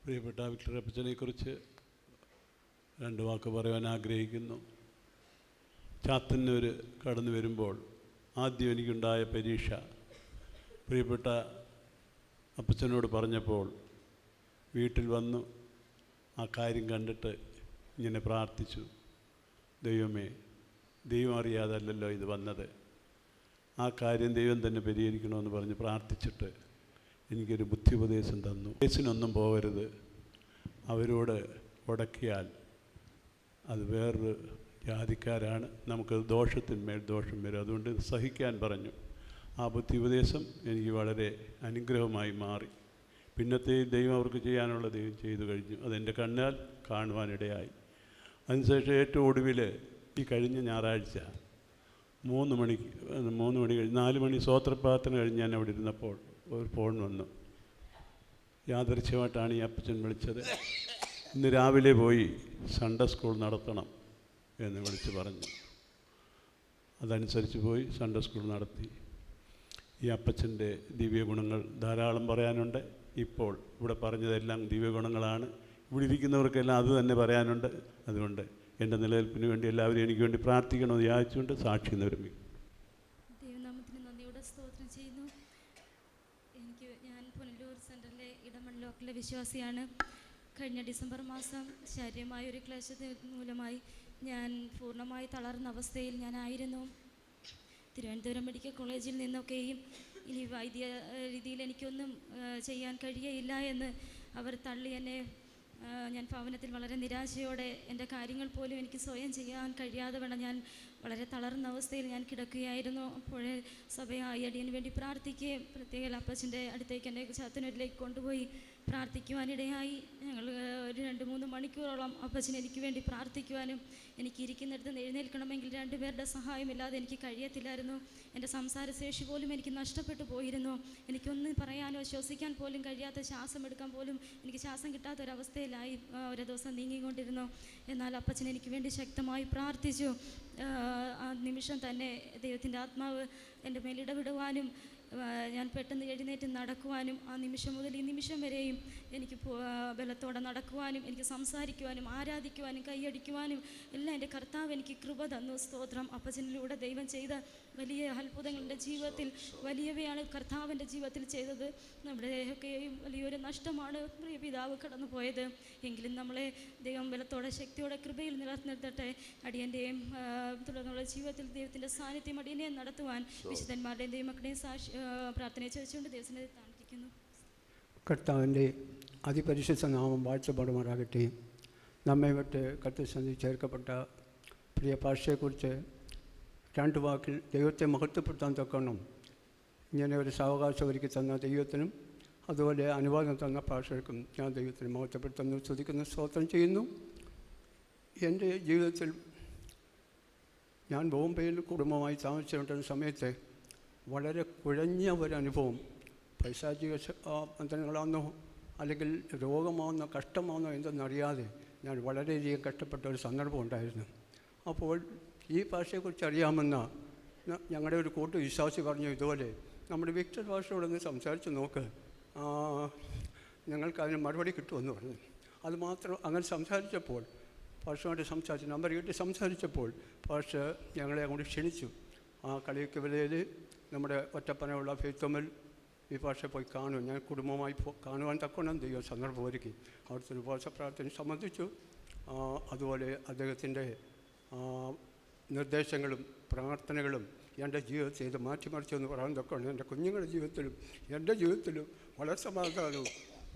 പ്രിയപ്പെട്ട വിക്ടർ അപ്പച്ചനെക്കുറിച്ച് രണ്ട് വാക്ക് പറയാൻ ആഗ്രഹിക്കുന്നു. ചാത്തന്നൂർ കടന്നു വരുമ്പോൾ ആദ്യം എനിക്കുണ്ടായ പരീക്ഷ പ്രിയപ്പെട്ട അപ്പച്ചനോട് പറഞ്ഞപ്പോൾ വീട്ടിൽ വന്നു ആ കാര്യം കണ്ടിട്ട് ഇങ്ങനെ പ്രാർത്ഥിച്ചു, ദൈവമേ, ദൈവം അറിയാതല്ലല്ലോ ഇത് വന്നത്, ആ കാര്യം ദൈവം തന്നെ പരിഹരിക്കണമെന്ന് പറഞ്ഞ് പ്രാർത്ഥിച്ചിട്ട് എനിക്കൊരു ബുദ്ധിയുപദേശം തന്നു. കേസിനൊന്നും പോകരുത്, അവരോട് ഉടക്കിയാൽ അത് വേറൊരു ജാതിക്കാരാണ്, നമുക്ക് ദോഷത്തിന്മേൽ ദോഷം വരും, അതുകൊണ്ട് സഹിക്കാൻ പറഞ്ഞു. ആ ബുദ്ധിയുപദേശം എനിക്ക് വളരെ അനുഗ്രഹമായി മാറി. പിന്നത്തെ ദൈവം അവർക്ക് ചെയ്യാനുള്ള ദൈവം ചെയ്തു കഴിഞ്ഞു. അതെൻ്റെ കണ്ണാൽ കാണുവാനിടയായി. അതിനുശേഷം ഏറ്റവും ഒടുവിൽ ഈ കഴിഞ്ഞ ഞായറാഴ്ച 3 മണി കഴിഞ്ഞ് 4 മണി സ്വോത്രപ്രാർത്ഥന കഴിഞ്ഞ് ഞാൻ അവിടെ ഇരുന്നപ്പോൾ ഒരു ഫോൺ വന്നു. യാദൃച്ഛ്യമായിട്ടാണ് ഈ അപ്പച്ചൻ വിളിച്ചത്. ഇന്ന് രാവിലെ പോയി സൺഡേ സ്കൂൾ നടത്തണം എന്ന് വിളിച്ച് പറഞ്ഞു. അതനുസരിച്ച് പോയി സൺഡേ സ്കൂൾ നടത്തി. ഈ അപ്പച്ചൻ്റെ ദിവ്യഗുണങ്ങൾ ധാരാളം പറയാനുണ്ട്. ഇപ്പോൾ ഇവിടെ പറഞ്ഞതെല്ലാം ദിവ്യഗുണങ്ങളാണ്. ഇവിടെ ഇരിക്കുന്നവർക്കെല്ലാം അത് തന്നെ പറയാനുണ്ട്. അതുകൊണ്ട് എൻ്റെ നിലനിൽപ്പിന് വേണ്ടി എല്ലാവരും എനിക്ക് വേണ്ടി പ്രാർത്ഥിക്കണമെന്ന് യാചിച്ചുകൊണ്ട് സാക്ഷി നിർമ്മിക്കും. ദൈവനാമത്തിന് നന്ദിയോടെ സ്തോത്രം ചെയ്യുന്നു. ഞാൻ പുനലൂർ സെൻറ്ററിലെ ഇടമൺ ലോക്കലിലെ വിശ്വാസിയാണ്. കഴിഞ്ഞ ഡിസംബർ മാസം ശാരീരികമായ ഒരു ക്ലേശത്തിന് മൂലമായി ഞാൻ പൂർണ്ണമായി തളർന്ന അവസ്ഥയിൽ ഞാനായിരുന്നു. തിരുവനന്തപുരം മെഡിക്കൽ കോളേജിൽ നിന്നൊക്കെയും ഇനി വൈദ്യ രീതിയിൽ എനിക്കൊന്നും ചെയ്യാൻ കഴിയയില്ല എന്ന് അവർ തള്ളി എന്നെ. ഞാൻ ഭവനത്തിൽ വളരെ നിരാശയോടെ എൻ്റെ കാര്യങ്ങൾ പോലും എനിക്ക് സ്വയം ചെയ്യാൻ കഴിയാതെ വേണം ഞാൻ വളരെ തളർന്ന അവസ്ഥയിൽ ഞാൻ കിടക്കുകയായിരുന്നു. അപ്പോഴേ സഭയായി അടിയന് വേണ്ടി പ്രാർത്ഥിക്കുകയും പ്രത്യേക അപ്പച്ചൻ്റെ അടുത്തേക്ക് എന്നെ ചാത്തന്നൂരിലേക്ക് കൊണ്ടുപോയി പ്രാർത്ഥിക്കുവാനിടയായി. ഞങ്ങൾ ഒരു 2-3 മണിക്കൂറോളം അപ്പച്ചൻ എനിക്ക് വേണ്ടി പ്രാർത്ഥിക്കുവാനും എനിക്ക് ഇരിക്കുന്നിടത്ത് നിന്ന് എഴുന്നേൽക്കണമെങ്കിൽ 2 പേരുടെ സഹായമില്ലാതെ എനിക്ക് കഴിയത്തില്ലായിരുന്നു. എൻ്റെ സംസാരശേഷി പോലും എനിക്ക് നഷ്ടപ്പെട്ടു പോയിരുന്നു. എനിക്കൊന്നും പറയാനോ ശ്വസിക്കാൻ പോലും കഴിയാത്ത, ശ്വാസം എടുക്കാൻ പോലും എനിക്ക് ശ്വാസം കിട്ടാത്തൊരവസ്ഥയിലായി ഓരോ ദിവസം നീങ്ങിക്കൊണ്ടിരുന്നു. എന്നാൽ അപ്പച്ചൻ എനിക്ക് വേണ്ടി ശക്തമായി പ്രാർത്ഥിച്ചു. ആ നിമിഷം തന്നെ ദൈവത്തിൻ്റെ ആത്മാവ് എൻ്റെ മേലിടപെടുവാനും ഞാൻ പെട്ടെന്ന് എഴുന്നേറ്റ് നടക്കുവാനും ആ നിമിഷം മുതൽ ഈ നിമിഷം വരെയും എനിക്ക് ബലത്തോടെ നടക്കുവാനും എനിക്ക് സംസാരിക്കുവാനും ആരാധിക്കുവാനും കൈയടിക്കുവാനും എല്ലാം എൻ്റെ കർത്താവ് എനിക്ക് കൃപ തന്നു. സ്തോത്രം. അപ്പച്ചനിലൂടെ ദൈവം ചെയ്ത വലിയ അത്ഭുതങ്ങളുടെ ജീവിതത്തിൽ വലിയവയാണ് കർത്താവിൻ്റെ ജീവിതത്തിൽ ചെയ്തത്. നമ്മുടെയൊക്കെയും വലിയൊരു നഷ്ടമാണ് പ്രിയ പിതാവ് കടന്നു പോയത്. എങ്കിലും നമ്മളെ ദൈവം ബലത്തോടെ ശക്തിയോടെ കൃപയിൽ നിലനിർത്തട്ടെ. അടിയൻ്റെയും തുടർന്നുള്ള ജീവിതത്തിൽ ദൈവത്തിൻ്റെ സാന്നിധ്യം അടിയനെ നടത്തുവാൻ വിശുദ്ധന്മാരുടെയും ദൈവമക്കളുടെയും പ്രാർത്ഥനയെ ചോദിച്ചുകൊണ്ട് ദൈവത്തിനെ താഴ്ത്തിക്കുന്നു. കർത്താവിൻ്റെ അതിപരിശുദ്ധ നാമം വാഴ്ചപ്പെടുമാറാകട്ടെ. നമ്മെ വിട്ട് കർത്തൃസന്നിധി ചേർക്കപ്പെട്ട പ്രിയ പാസ്റ്ററെക്കുറിച്ച് 2 വാക്കിൽ ദൈവത്തെ മഹത്വപ്പെടുത്താൻ തക്കണം ഇങ്ങനെ ഒരു സാവകാശം ഒരുക്കി തന്ന ദൈവത്തിനും അതുപോലെ അനുവാദം തന്ന പാസ്റ്റർക്കും ഞാൻ ദൈവത്തിന് മഹത്വപ്പെടുത്തുന്നു, സ്തുതിക്കുന്നു, സ്തോത്രം ചെയ്യുന്നു. എൻ്റെ ജീവിതത്തിൽ ഞാൻ ബോംബെയിൽ കുടുംബമായി താമസിച്ചുകൊണ്ടിരുന്ന സമയത്ത് വളരെ കുഴഞ്ഞ ഒരനുഭവം, പൈശാചിക ബന്ധനങ്ങളാണെന്നോ അല്ലെങ്കിൽ രോഗമാണെന്നോ കഷ്ടമാണെന്നോ എന്തെന്നറിയാതെ ഞാൻ വളരെയധികം കഷ്ടപ്പെട്ട ഒരു സന്ദർഭം ഉണ്ടായിരുന്നു. അപ്പോൾ ഈ ഭാഷയെക്കുറിച്ച് അറിയാമെന്ന ഞങ്ങളുടെ ഒരു കൂട്ടു വിശ്വാസി പറഞ്ഞു, ഇതുപോലെ നമ്മുടെ വിക്ടർ ഭാഷയോടൊന്ന് സംസാരിച്ച് നോക്ക്, ഞങ്ങൾക്ക് അതിന് മറുപടി കിട്ടുമെന്ന് പറഞ്ഞു. അതുമാത്രം അങ്ങനെ സംസാരിച്ചപ്പോൾ ഭാഷയുമായിട്ട് സംസാരിച്ചു, നമ്പർ കിട്ടി സംസാരിച്ചപ്പോൾ ഭാഷ ഞങ്ങളെ അങ്ങോട്ട് ക്ഷണിച്ചു. ആ കളിക്കവലയിൽ നമ്മുടെ ഒറ്റപ്പനയുള്ള ഫെയ്ത്തോമൽ ഈ ഭാഷ പോയി കാണും. ഞാൻ കുടുംബമായി കാണുവാൻ തക്കോണം ദൈവം സന്ദർഭം ഒരുക്കി. അവിടുത്തെ ഉപവാസ പ്രാർത്ഥന സംബന്ധിച്ചു. അതുപോലെ അദ്ദേഹത്തിൻ്റെ നിർദ്ദേശങ്ങളും പ്രാർത്ഥനകളും എൻ്റെ ജീവിതത്തിൽ ഇത് മാറ്റിമറിച്ചു എന്ന് പറയാൻ തക്കോണം എൻ്റെ കുഞ്ഞുങ്ങളുടെ ജീവിതത്തിലും എൻ്റെ ജീവിതത്തിലും വളരെ സമാധാനവും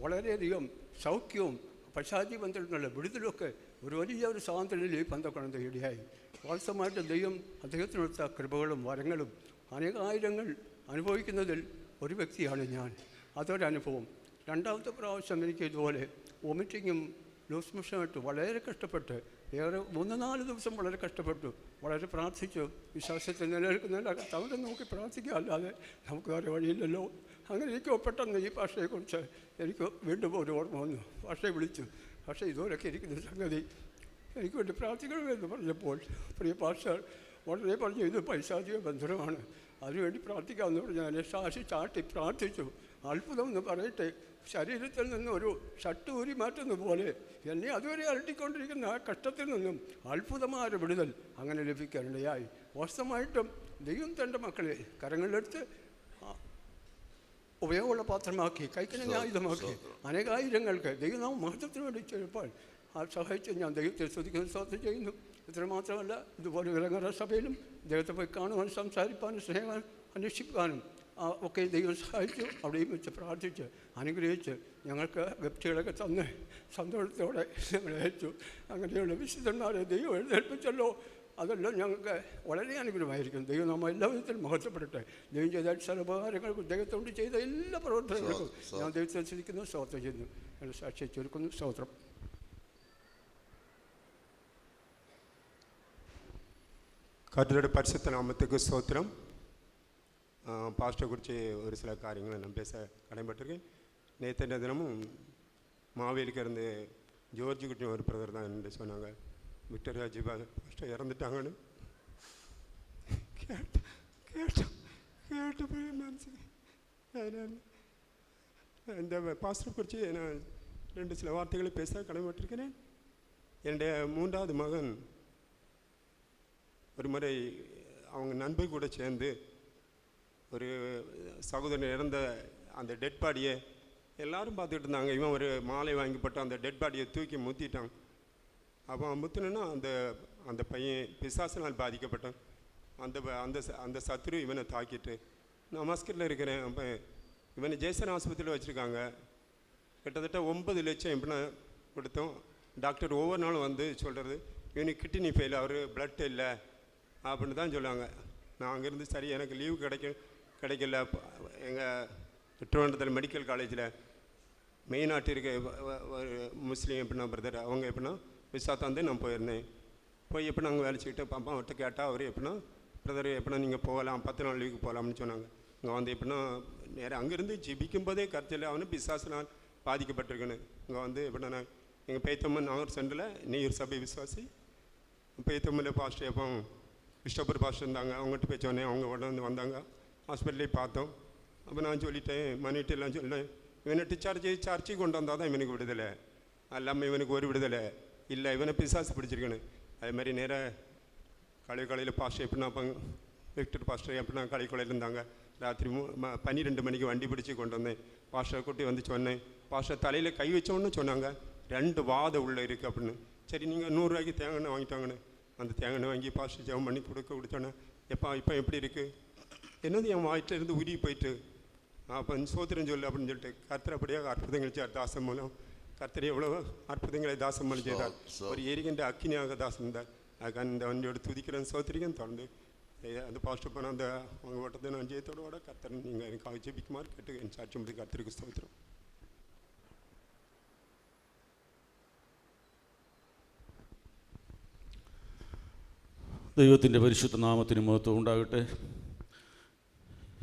വളരെയധികം സൗഖ്യവും പശാചി ബന്ധത്തിനുള്ള വിടുതലുമൊക്കെ ഒരു വലിയ സ്വാതന്ത്ര്യം ലഭിക്കാൻ തക്കോണം ഇടയായി. വാസ്തവമായിട്ട് ദൈവം അദ്ദേഹത്തിനടുത്ത കൃപകളും വരങ്ങളും അനേകായിരങ്ങൾ അനുഭവിക്കുന്നതിൽ ഒരു വ്യക്തിയാണ് ഞാൻ. അതൊരനുഭവം. 2ാമത്തെ പ്രാവശ്യം എനിക്ക് ഇതുപോലെ വോമിറ്റിങ്ങും ലൂസ് മോഷനുമായിട്ട് വളരെ കഷ്ടപ്പെട്ട് ഏറെ 3-4 ദിവസം വളരെ കഷ്ടപ്പെട്ടു, വളരെ പ്രാർത്ഥിച്ചു. വിശ്വാസത്തിൽ നിലനിൽക്കുന്നില്ല, കർത്താവിനെ നോക്കി പ്രാർത്ഥിക്കുക, അല്ലാതെ നമുക്ക് വേറെ വഴിയില്ലല്ലോ. അങ്ങനെ എനിക്ക് പെട്ടെന്ന് ഈ ഭാഷയെക്കുറിച്ച് എനിക്ക് വീണ്ടും ഒരു ഓർമ്മ വന്നു. ഭാഷയെ വിളിച്ചു, പക്ഷേ ഇതുപോലൊക്കെ ഇരിക്കുന്ന സംഗതി എനിക്ക് വേണ്ടി പ്രാർത്ഥിക്കണമെന്ന് പറഞ്ഞപ്പോൾ പ്രിയ പാസ്റ്റർ വളരെ പറഞ്ഞു, ഇത് പൈശാചിക ബന്ധനമാണ്, അതിനുവേണ്ടി പ്രാർത്ഥിക്കാമെന്ന് പറഞ്ഞ് ഞാൻ സാക്ഷി ചാട്ടി പ്രാർത്ഥിച്ചു. അത്ഭുതം എന്ന് പറയട്ടെ, ശരീരത്തിൽ നിന്ന് ഒരു ഷട്ട് ഊരി മാറ്റുന്ന പോലെ എന്നെ അതുവരെ അലട്ടിക്കൊണ്ടിരിക്കുന്ന ആ കഷ്ടത്തിൽ നിന്നും അത്ഭുതമായ വിടുതൽ അങ്ങനെ ലഭിക്കാനിടയായി. വാസ്തവമായിട്ടും ദൈവം തൻ്റെ മക്കളെ കരങ്ങളിലെടുത്ത് ഉപയോഗമുള്ള പാത്രമാക്കി കൈക്കഞ്ഞായുധമാക്കി അനേകായിരങ്ങൾക്ക് ദൈവനാമം മഹത്വത്തിന് വേണ്ടി ചിലപ്പോൾ ആ സഹായിച്ച് ഞാൻ ദൈവത്തെ സ്തുതിക്കുന്ന സ്തോത്രം ചെയ്യുന്നു. ഇത്രമാത്രമല്ല, ഇതുപോലെ വിലങ്ങറ സഭയിലും ദൈവത്തെ പോയി കാണുവാനും സംസാരിക്കാനും സ്നേഹം അന്വേഷിക്കാനും ഒക്കെ ദൈവം സഹായിച്ചു. അവിടെയും വെച്ച് പ്രാർത്ഥിച്ച് അനുഗ്രഹിച്ച് ഞങ്ങൾക്ക് ഗപ്റ്റുകളൊക്കെ തന്ന് സന്തോഷത്തോടെ ഞങ്ങളെ അയച്ചു. അങ്ങനെയുള്ള വിശുദ്ധന്മാരെ ദൈവം എഴുന്നേൽപ്പിച്ചല്ലോ, അതെല്ലാം ഞങ്ങൾക്ക് വളരെ അനുഗ്രഹമായിരിക്കും. ദൈവം നമ്മൾ എല്ലാ വിധത്തിലും മഹത്വപ്പെടട്ടെ. ദൈവം ചെയ്ത സർവ്വകാര്യങ്ങൾക്കും ദൈവത്തോട് ചെയ്ത എല്ലാ പ്രവർത്തനങ്ങൾക്കും ഞാൻ ദൈവത്തെ സ്തുതിക്കുന്നു, സ്തോത്രം ചെയ്യുന്നു. എൻ്റെ സാക്ഷിയെ ചുരുക്കുന്നു. സ്തോത്രം. கர்த்தருடைய பரிசுத்த நாமத்துக்கு ஸ்தோத்திரம். பாஸ்டரை குறித்து ஒரு சில காரியங்களை நான் பேச கடமைப்பட்டிருக்கேன். நேற்றைய தினமும் மாவேலிக்கு இருந்து ஜோர்ஜி குட்டி ஒரு பிரதர் தான் என்று சொன்னாங்க, விக்டோரியா ஜி பாஸ்டர் இறந்துட்டாங்கன்னு. கேட்டு போய் இந்த பாஸ்டரை குறித்து நான் ரெண்டு சில வார்த்தைகளை பேச கடமைப்பட்டிருக்கிறேன். என்னுடைய 3வது மகன் ஒரு முறை அவங்க நண்பர் கூட சேர்ந்து ஒரு சகோதரன் இறந்த அந்த டெட் பாடியை எல்லோரும் பார்த்துக்கிட்டு இருந்தாங்க. இவன் ஒரு மாலை வாங்கி போட்டு அந்த டெட் பாடியை தூக்கி முத்திட்டான். அப்போ முத்தினா அந்த அந்த பையன் பிசாசினால் பாதிக்கப்பட்டான். அந்த அந்த அந்த சத்துரு இவனை தாக்கிட்டு நான் மஸ்கட்டில் இருக்கிறேன். அப்போ இவனை ஜேசன் ஆஸ்பத்திரியில் வச்சுருக்காங்க. கிட்டத்தட்ட 9 லட்சம் எப்படின்னா கொடுத்தோம். டாக்டர் ஒவ்வொரு நாளும் வந்து சொல்கிறது, இவனுக்கு கிட்னி ஃபெயில், அவர் பிளட் இல்லை அப்படின்னு தான் சொல்லுவாங்க. நான் அங்கேருந்து சரி எனக்கு லீவு கிடைக்கல. எங்கள் திருவனந்தபுரம் மெடிக்கல் காலேஜில் மெயினாட்டு இருக்க ஒரு முஸ்லீம் எப்படின்னா பிரதர், அவங்க எப்படின்னா விசாத்தாந்து நான் போயிருந்தேன். போய் எப்படின்னா அங்கே வேலை செய்யிட்டு பாப்பா அவர்கிட்ட கேட்டால் அவர் எப்படின்னா பிரதர் எப்படின்னா நீங்கள் போகலாம், 10 நாள் லீவுக்கு போகலாம்னு சொன்னாங்க. இங்கே வந்து எப்படின்னா நேராக அங்கேருந்து ஜிபிக்கும் போதே கருத்தில் அவனு பிசாசினால் பாதிக்கப்பட்டிருக்கேன்னு. இங்கே வந்து எப்படின்னா எங்கள் பேத்தம்மன் நாகூர் சென்டரில் நீர் சபை விசுவாசி பேத்தம்மில் பாஸ்டர் எப்போ கிறிஸ்டோபர் பாஸ்டர் இருந்தாங்க. அவங்ககிட்ட போய் சொன்னேன். அவங்க உடனே வந்தாங்க, ஹாஸ்பிட்டலே பார்த்தோம். அப்போ நான் சொல்லிட்டேன், மணிட்டு எல்லாம் சொல்லிட்டேன், இவனை சர்ச்சைக்கு கொண்டு வந்தால் தான் இவனுக்கு விடுதலை, எல்லாமே இவனுக்கு ஒரு விடுதலை இல்லை, இவனை பிசாசு பிடிச்சிருக்கேன்னு. அதே மாதிரி நேராக காலையில் பாஸ்டர் எப்படின்னா விக்டர் பாஸ்டர் எப்படின்னா காலையில் இருந்தாங்க. ராத்திரி 12 மணிக்கு வண்டி பிடிச்சி கொண்டு வந்தேன். பாஸ்டரை கூட்டி வந்து சொன்னேன். பாஸ்டர் தலையில் கை வச்சோன்னு சொன்னாங்க, 2 வாதை உள்ளே இருக்குது அப்படின்னு. சரி நீங்கள் 100 ரூபாய்க்கு தேங்காய் எண்ணெய் வாங்கிட்டாங்கன்னு அந்த தேங்காய் எண்ணெய் வாங்கி பாஸ்டர் ஜெபம் பண்ணி கொடுத்தோன்னே, இப்போ எப்படி இருக்குது, என்னது என் வாயிட்ட இருந்து உருகி போயிட்டு அப்போ சோத்திரம் சொல்லு அப்படின்னு சொல்லிட்டு கர்த்தர் அப்படியே அற்புதங்கள் செய்தார். தாசம் மூலம் கர்த்தர் எவ்வளோ அற்புதங்களை தாசம் பண்ணி செய்தார். ஒரு எரிகின்ற அக்கினியாக தாசம் இருந்தார். அதுக்காக இந்த வண்டியோட துதிக்கிறேன், சோத்திரிக்கும் தொடர்ந்து அந்த பாஸ்டர் போன அந்த அவங்க ஓட்டத்தை நான் ஜெயத்தோட கர்த்தர் நீங்கள் எனக்கு ஜெபிக்குமாறு கேட்டு என் சாட்சி முடிவு கர்த்தருக்கு ஸ்தோத்திரம். ദൈവത്തിൻ്റെ പരിശുദ്ധ നാമത്തിന് മഹത്വം ഉണ്ടാകട്ടെ.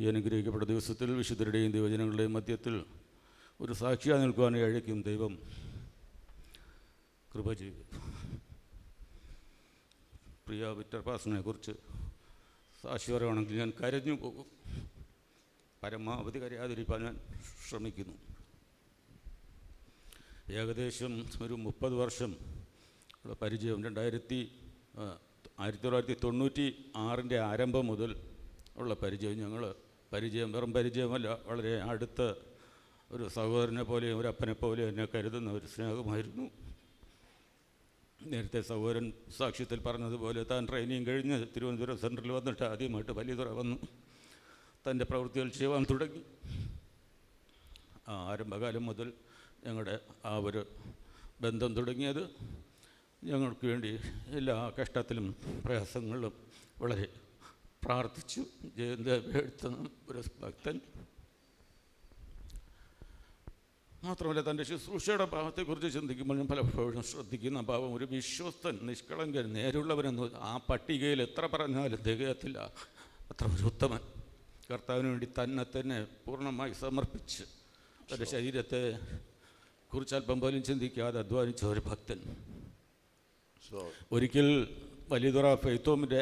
ഈ അനുഗ്രഹിക്കപ്പെട്ട ദിവസത്തിൽ വിശുദ്ധരുടെയും ദൈവജനങ്ങളുടെയും മധ്യത്തിൽ ഒരു സാക്ഷിയായി നിൽക്കുവാനായി അழைക്കും ദൈവം കൃപ ചെയ്തു. പ്രിയ വിക്ടർ പാസ്റ്ററിനെ കുറിച്ച് സാക്ഷി പറയുകയാണെങ്കിൽ ഞാൻ കരഞ്ഞു പോകും. പരമാവധി കരയാതിരിക്കാൻ ഞാൻ ശ്രമിക്കുന്നു. ഏകദേശം ഒരു 30 വർഷം ഉള്ള പരിചയം, 1996 ആരംഭം മുതൽ ഉള്ള പരിചയം. വെറും പരിചയമല്ല, വളരെ അടുത്ത ഒരു സഹോദരനെ പോലെയും ഒരു അപ്പനെ പോലെയും എന്നെ കരുതുന്ന ഒരു സ്നേഹമായിരുന്നു. നേരത്തെ സഹോദരൻ സാക്ഷ്യത്തിൽ പറഞ്ഞതുപോലെ താൻ ട്രെയിനിങ് കഴിഞ്ഞ് തിരുവനന്തപുരം സെൻട്രൽ വന്നിട്ട് ആദ്യമായിട്ട് വലിയതുറ വന്നു തൻ്റെ പ്രവൃത്തികൾ ചെയ്യുവാൻ തുടങ്ങി. ആരംഭകാലം മുതൽ ഞങ്ങളുടെ ആ ഒരു ബന്ധം തുടങ്ങിയത് ഞങ്ങൾക്ക് വേണ്ടി എല്ലാ കഷ്ടത്തിലും പ്രയാസങ്ങളിലും വളരെ പ്രാർത്ഥിച്ചു എഴുത്തുന്ന ഒരു ഭക്തൻ. മാത്രമല്ല തൻ്റെ ശുശ്രൂഷയുടെ ഭാവത്തെക്കുറിച്ച് ചിന്തിക്കുമ്പോൾ ഞാൻ പലപ്പോഴും ശ്രദ്ധിക്കുന്ന ഭാവം, ഒരു വിശ്വസ്തൻ, നിഷ്കളങ്കൻ, നേരുള്ളവനെന്ന് ആ പട്ടികയിൽ എത്ര പറഞ്ഞാലും തികയത്തില്ല. അത്ര ഒരു ഉത്തമൻ, കർത്താവിന് വേണ്ടി തന്നെ പൂർണ്ണമായി സമർപ്പിച്ച് തൻ്റെ ശരീരത്തെ കുറിച്ച് അല്പം പോലും ചിന്തിക്കാതെ അധ്വാനിച്ച ഒരു ഭക്തൻ. ഒരിക്കൽ വലിയതുറ ഫെയ്ത്തോമിൻ്റെ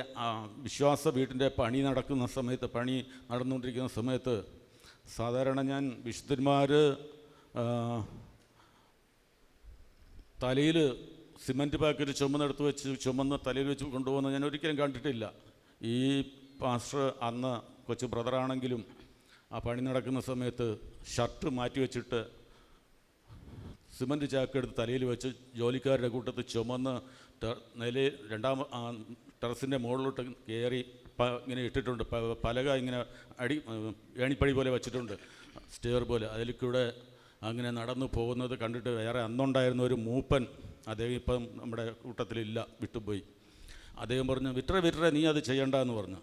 വിശ്വാസ വീട്ടിൻ്റെ പണി നടന്നുകൊണ്ടിരിക്കുന്ന സമയത്ത് സാധാരണ ഞാൻ വിശുദ്ധന്മാർ തലയിൽ സിമൻറ്റ് പാക്കറ്റ് ചുമന്ന് തലയിൽ വെച്ച് കൊണ്ടുപോകുന്നത് ഞാൻ ഒരിക്കലും കണ്ടിട്ടില്ല. ഈ പാസ്റ്റർ അന്ന് കൊച്ചു ബ്രദറാണെങ്കിലും ആ പണി നടക്കുന്ന സമയത്ത് ഷർട്ട് മാറ്റി വെച്ചിട്ട് സിമൻറ്റ് ചാക്കെടുത്ത് തലയിൽ വെച്ച് ജോലിക്കാരുടെ കൂട്ടത്തിൽ ചുമന്ന് ടെറസിൻ്റെ മുകളിലോട്ട് കയറി ഇങ്ങനെ ഇട്ടിട്ടുണ്ട്. പലക ഇങ്ങനെ ഏണിപ്പടി പോലെ വെച്ചിട്ടുണ്ട്, സ്റ്റെയർ പോലെ. അതിൽ കൂടെ അങ്ങനെ നടന്നു പോകുന്നത് കണ്ടിട്ട് വേറെ അന്നുണ്ടായിരുന്ന ഒരു മൂപ്പൻ, അദ്ദേഹം ഇപ്പം നമ്മുടെ കൂട്ടത്തിലില്ല, വിട്ടുപോയി. അദ്ദേഹം പറഞ്ഞു, വിട്ര നീ അത് ചെയ്യണ്ടെന്ന് പറഞ്ഞു.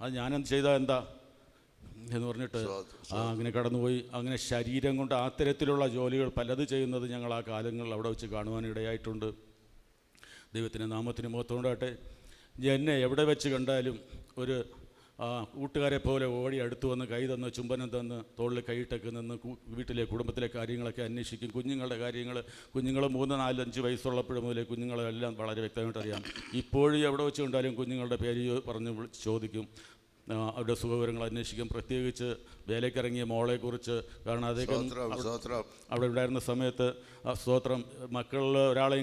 അത് ഞാനെന്ത് ചെയ്താൽ എന്താ എന്ന് പറഞ്ഞിട്ട് അങ്ങനെ കടന്നുപോയി. അങ്ങനെ ശരീരം കൊണ്ട് ആ തരത്തിലുള്ള ജോലികൾ പലത് ചെയ്യുന്നത് ഞങ്ങൾ ആ കാലങ്ങളിൽ അവിടെ വെച്ച് കാണുവാനിടയായിട്ടുണ്ട്. ദൈവത്തിൻ്റെ നാമത്തിന് മഹത്വമുണ്ടാകട്ടെ. എന്നെ എവിടെ വെച്ച് കണ്ടാലും ഒരു കൂട്ടുകാരെ പോലെ ഓടി അടുത്ത് വന്ന് കൈ തന്ന് ചുംബനം തന്ന് തോളിൽ കൈയിട്ടൊക്കെ നിന്ന് വീട്ടിലെ കുടുംബത്തിലെ കാര്യങ്ങളൊക്കെ അന്വേഷിക്കും. കുഞ്ഞുങ്ങളുടെ കാര്യങ്ങൾ, കുഞ്ഞുങ്ങൾ 3, 4, 5 വയസ്സുള്ളപ്പോഴും മുതലേ കുഞ്ഞുങ്ങളെല്ലാം വളരെ വ്യക്തമായിട്ട് അറിയാം. ഇപ്പോഴും എവിടെ വെച്ച് കണ്ടാലും കുഞ്ഞുങ്ങളുടെ പേര് പറഞ്ഞ് ചോദിക്കും, അവരുടെ സുഖവിവരങ്ങൾ അന്വേഷിക്കും. പ്രത്യേകിച്ച് വേലയ്ക്കിറങ്ങിയ മോളെക്കുറിച്ച്. കാരണം അദ്ദേഹം അവിടെ ഉണ്ടായിരുന്ന സമയത്ത് സ്തോത്രം മക്കളിൽ ഒരാളെ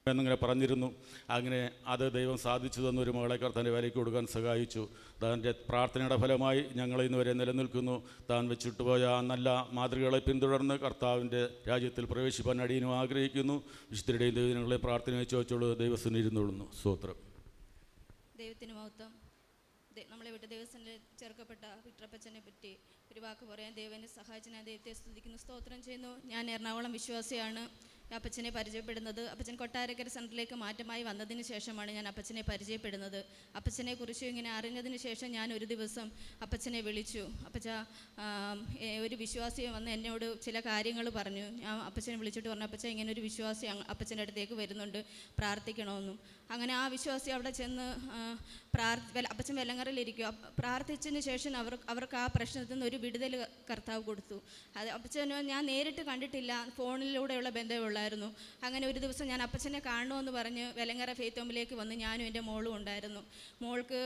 എന്നിങ്ങനെ പറഞ്ഞിരുന്നു. അങ്ങനെ അത് ദൈവം സാധിച്ചു തന്നൊരു മകളെ കർത്താൻ്റെ വേലയ്ക്ക് കൊടുക്കാൻ സഹായിച്ചു. താൻ്റെ പ്രാർത്ഥനയുടെ ഫലമായി ഞങ്ങൾ ഇന്ന് വരെ നിലനിൽക്കുന്നു. താൻ വെച്ചിട്ട് പോയ ആ നല്ല മാതൃകകളെ പിന്തുടർന്ന് കർത്താവിൻ്റെ രാജ്യത്തിൽ പ്രവേശിപ്പാൻ അടിയനും ആഗ്രഹിക്കുന്നു. വിശുദ്ധരുടെയും ദൈവങ്ങളെ പ്രാർത്ഥന ചോദിച്ചോളൂ, ദൈവത്തിന് ഇരുന്നോളുന്നു. സ്തോത്രം. ദൈവത്തിന് മഹത്വം. നമ്മളെ വിട്ട് ദൈവത്തിൻ്റെ ചേർക്കപ്പെട്ട വിക്ടറപ്പച്ചനെ പറ്റി ഒരു വാക്ക് പറയാൻ ദൈവനെ സഹായിച്ച് ഞാൻ ദൈവത്തെ സ്തുതിക്കുന്നു, സ്തോത്രം ചെയ്യുന്നു. ഞാൻ എറണാകുളം വിശ്വാസിയാണ്. അപ്പച്ചനെ പരിചയപ്പെടുന്നത് അപ്പച്ചൻ കൊട്ടാരക്കര സെൻറ്ററിലേക്ക് മാറ്റമായി വന്നതിന് ശേഷമാണ് ഞാൻ അപ്പച്ചനെ പരിചയപ്പെടുന്നത്. അപ്പച്ചനെക്കുറിച്ച് ഇങ്ങനെ അറിഞ്ഞതിന് ശേഷം ഞാൻ ഒരു ദിവസം അപ്പച്ചനെ വിളിച്ചു. അപ്പച്ച ഒരു വിശ്വാസി വന്ന് എന്നോട് ചില കാര്യങ്ങൾ പറഞ്ഞു. ഞാൻ അപ്പച്ചനെ വിളിച്ചിട്ട് പറഞ്ഞു, അപ്പച്ച ഇങ്ങനെ ഒരു വിശ്വാസി അപ്പച്ചൻ്റെ അടുത്തേക്ക് വരുന്നുണ്ട്, പ്രാർത്ഥിക്കണമെന്നും. അങ്ങനെ ആ വിശ്വാസി അവിടെ ചെന്ന് അപ്പച്ചൻ വെല്ലങ്ങറിലിരിക്കുക. പ്രാർത്ഥിച്ചതിന് ശേഷം അവർക്ക് ആ പ്രശ്നത്തിൽ നിന്ന് ഒരു വിടുതൽ കർത്താവ് കൊടുത്തു. അത് അപ്പച്ചനെ ഞാൻ നേരിട്ട് കണ്ടിട്ടില്ല, ഫോണിലൂടെയുള്ള ബന്ധമുള്ളായിരുന്നു. അങ്ങനെ ഒരു ദിവസം ഞാൻ അപ്പച്ചനെ കാണണമെന്ന് പറഞ്ഞ് വെല്ലങ്ങര ഫെയ്ത്തോമിലേക്ക് വന്ന് ഞാനും എൻ്റെ മോളും ഉണ്ടായിരുന്നു. മോൾക്ക്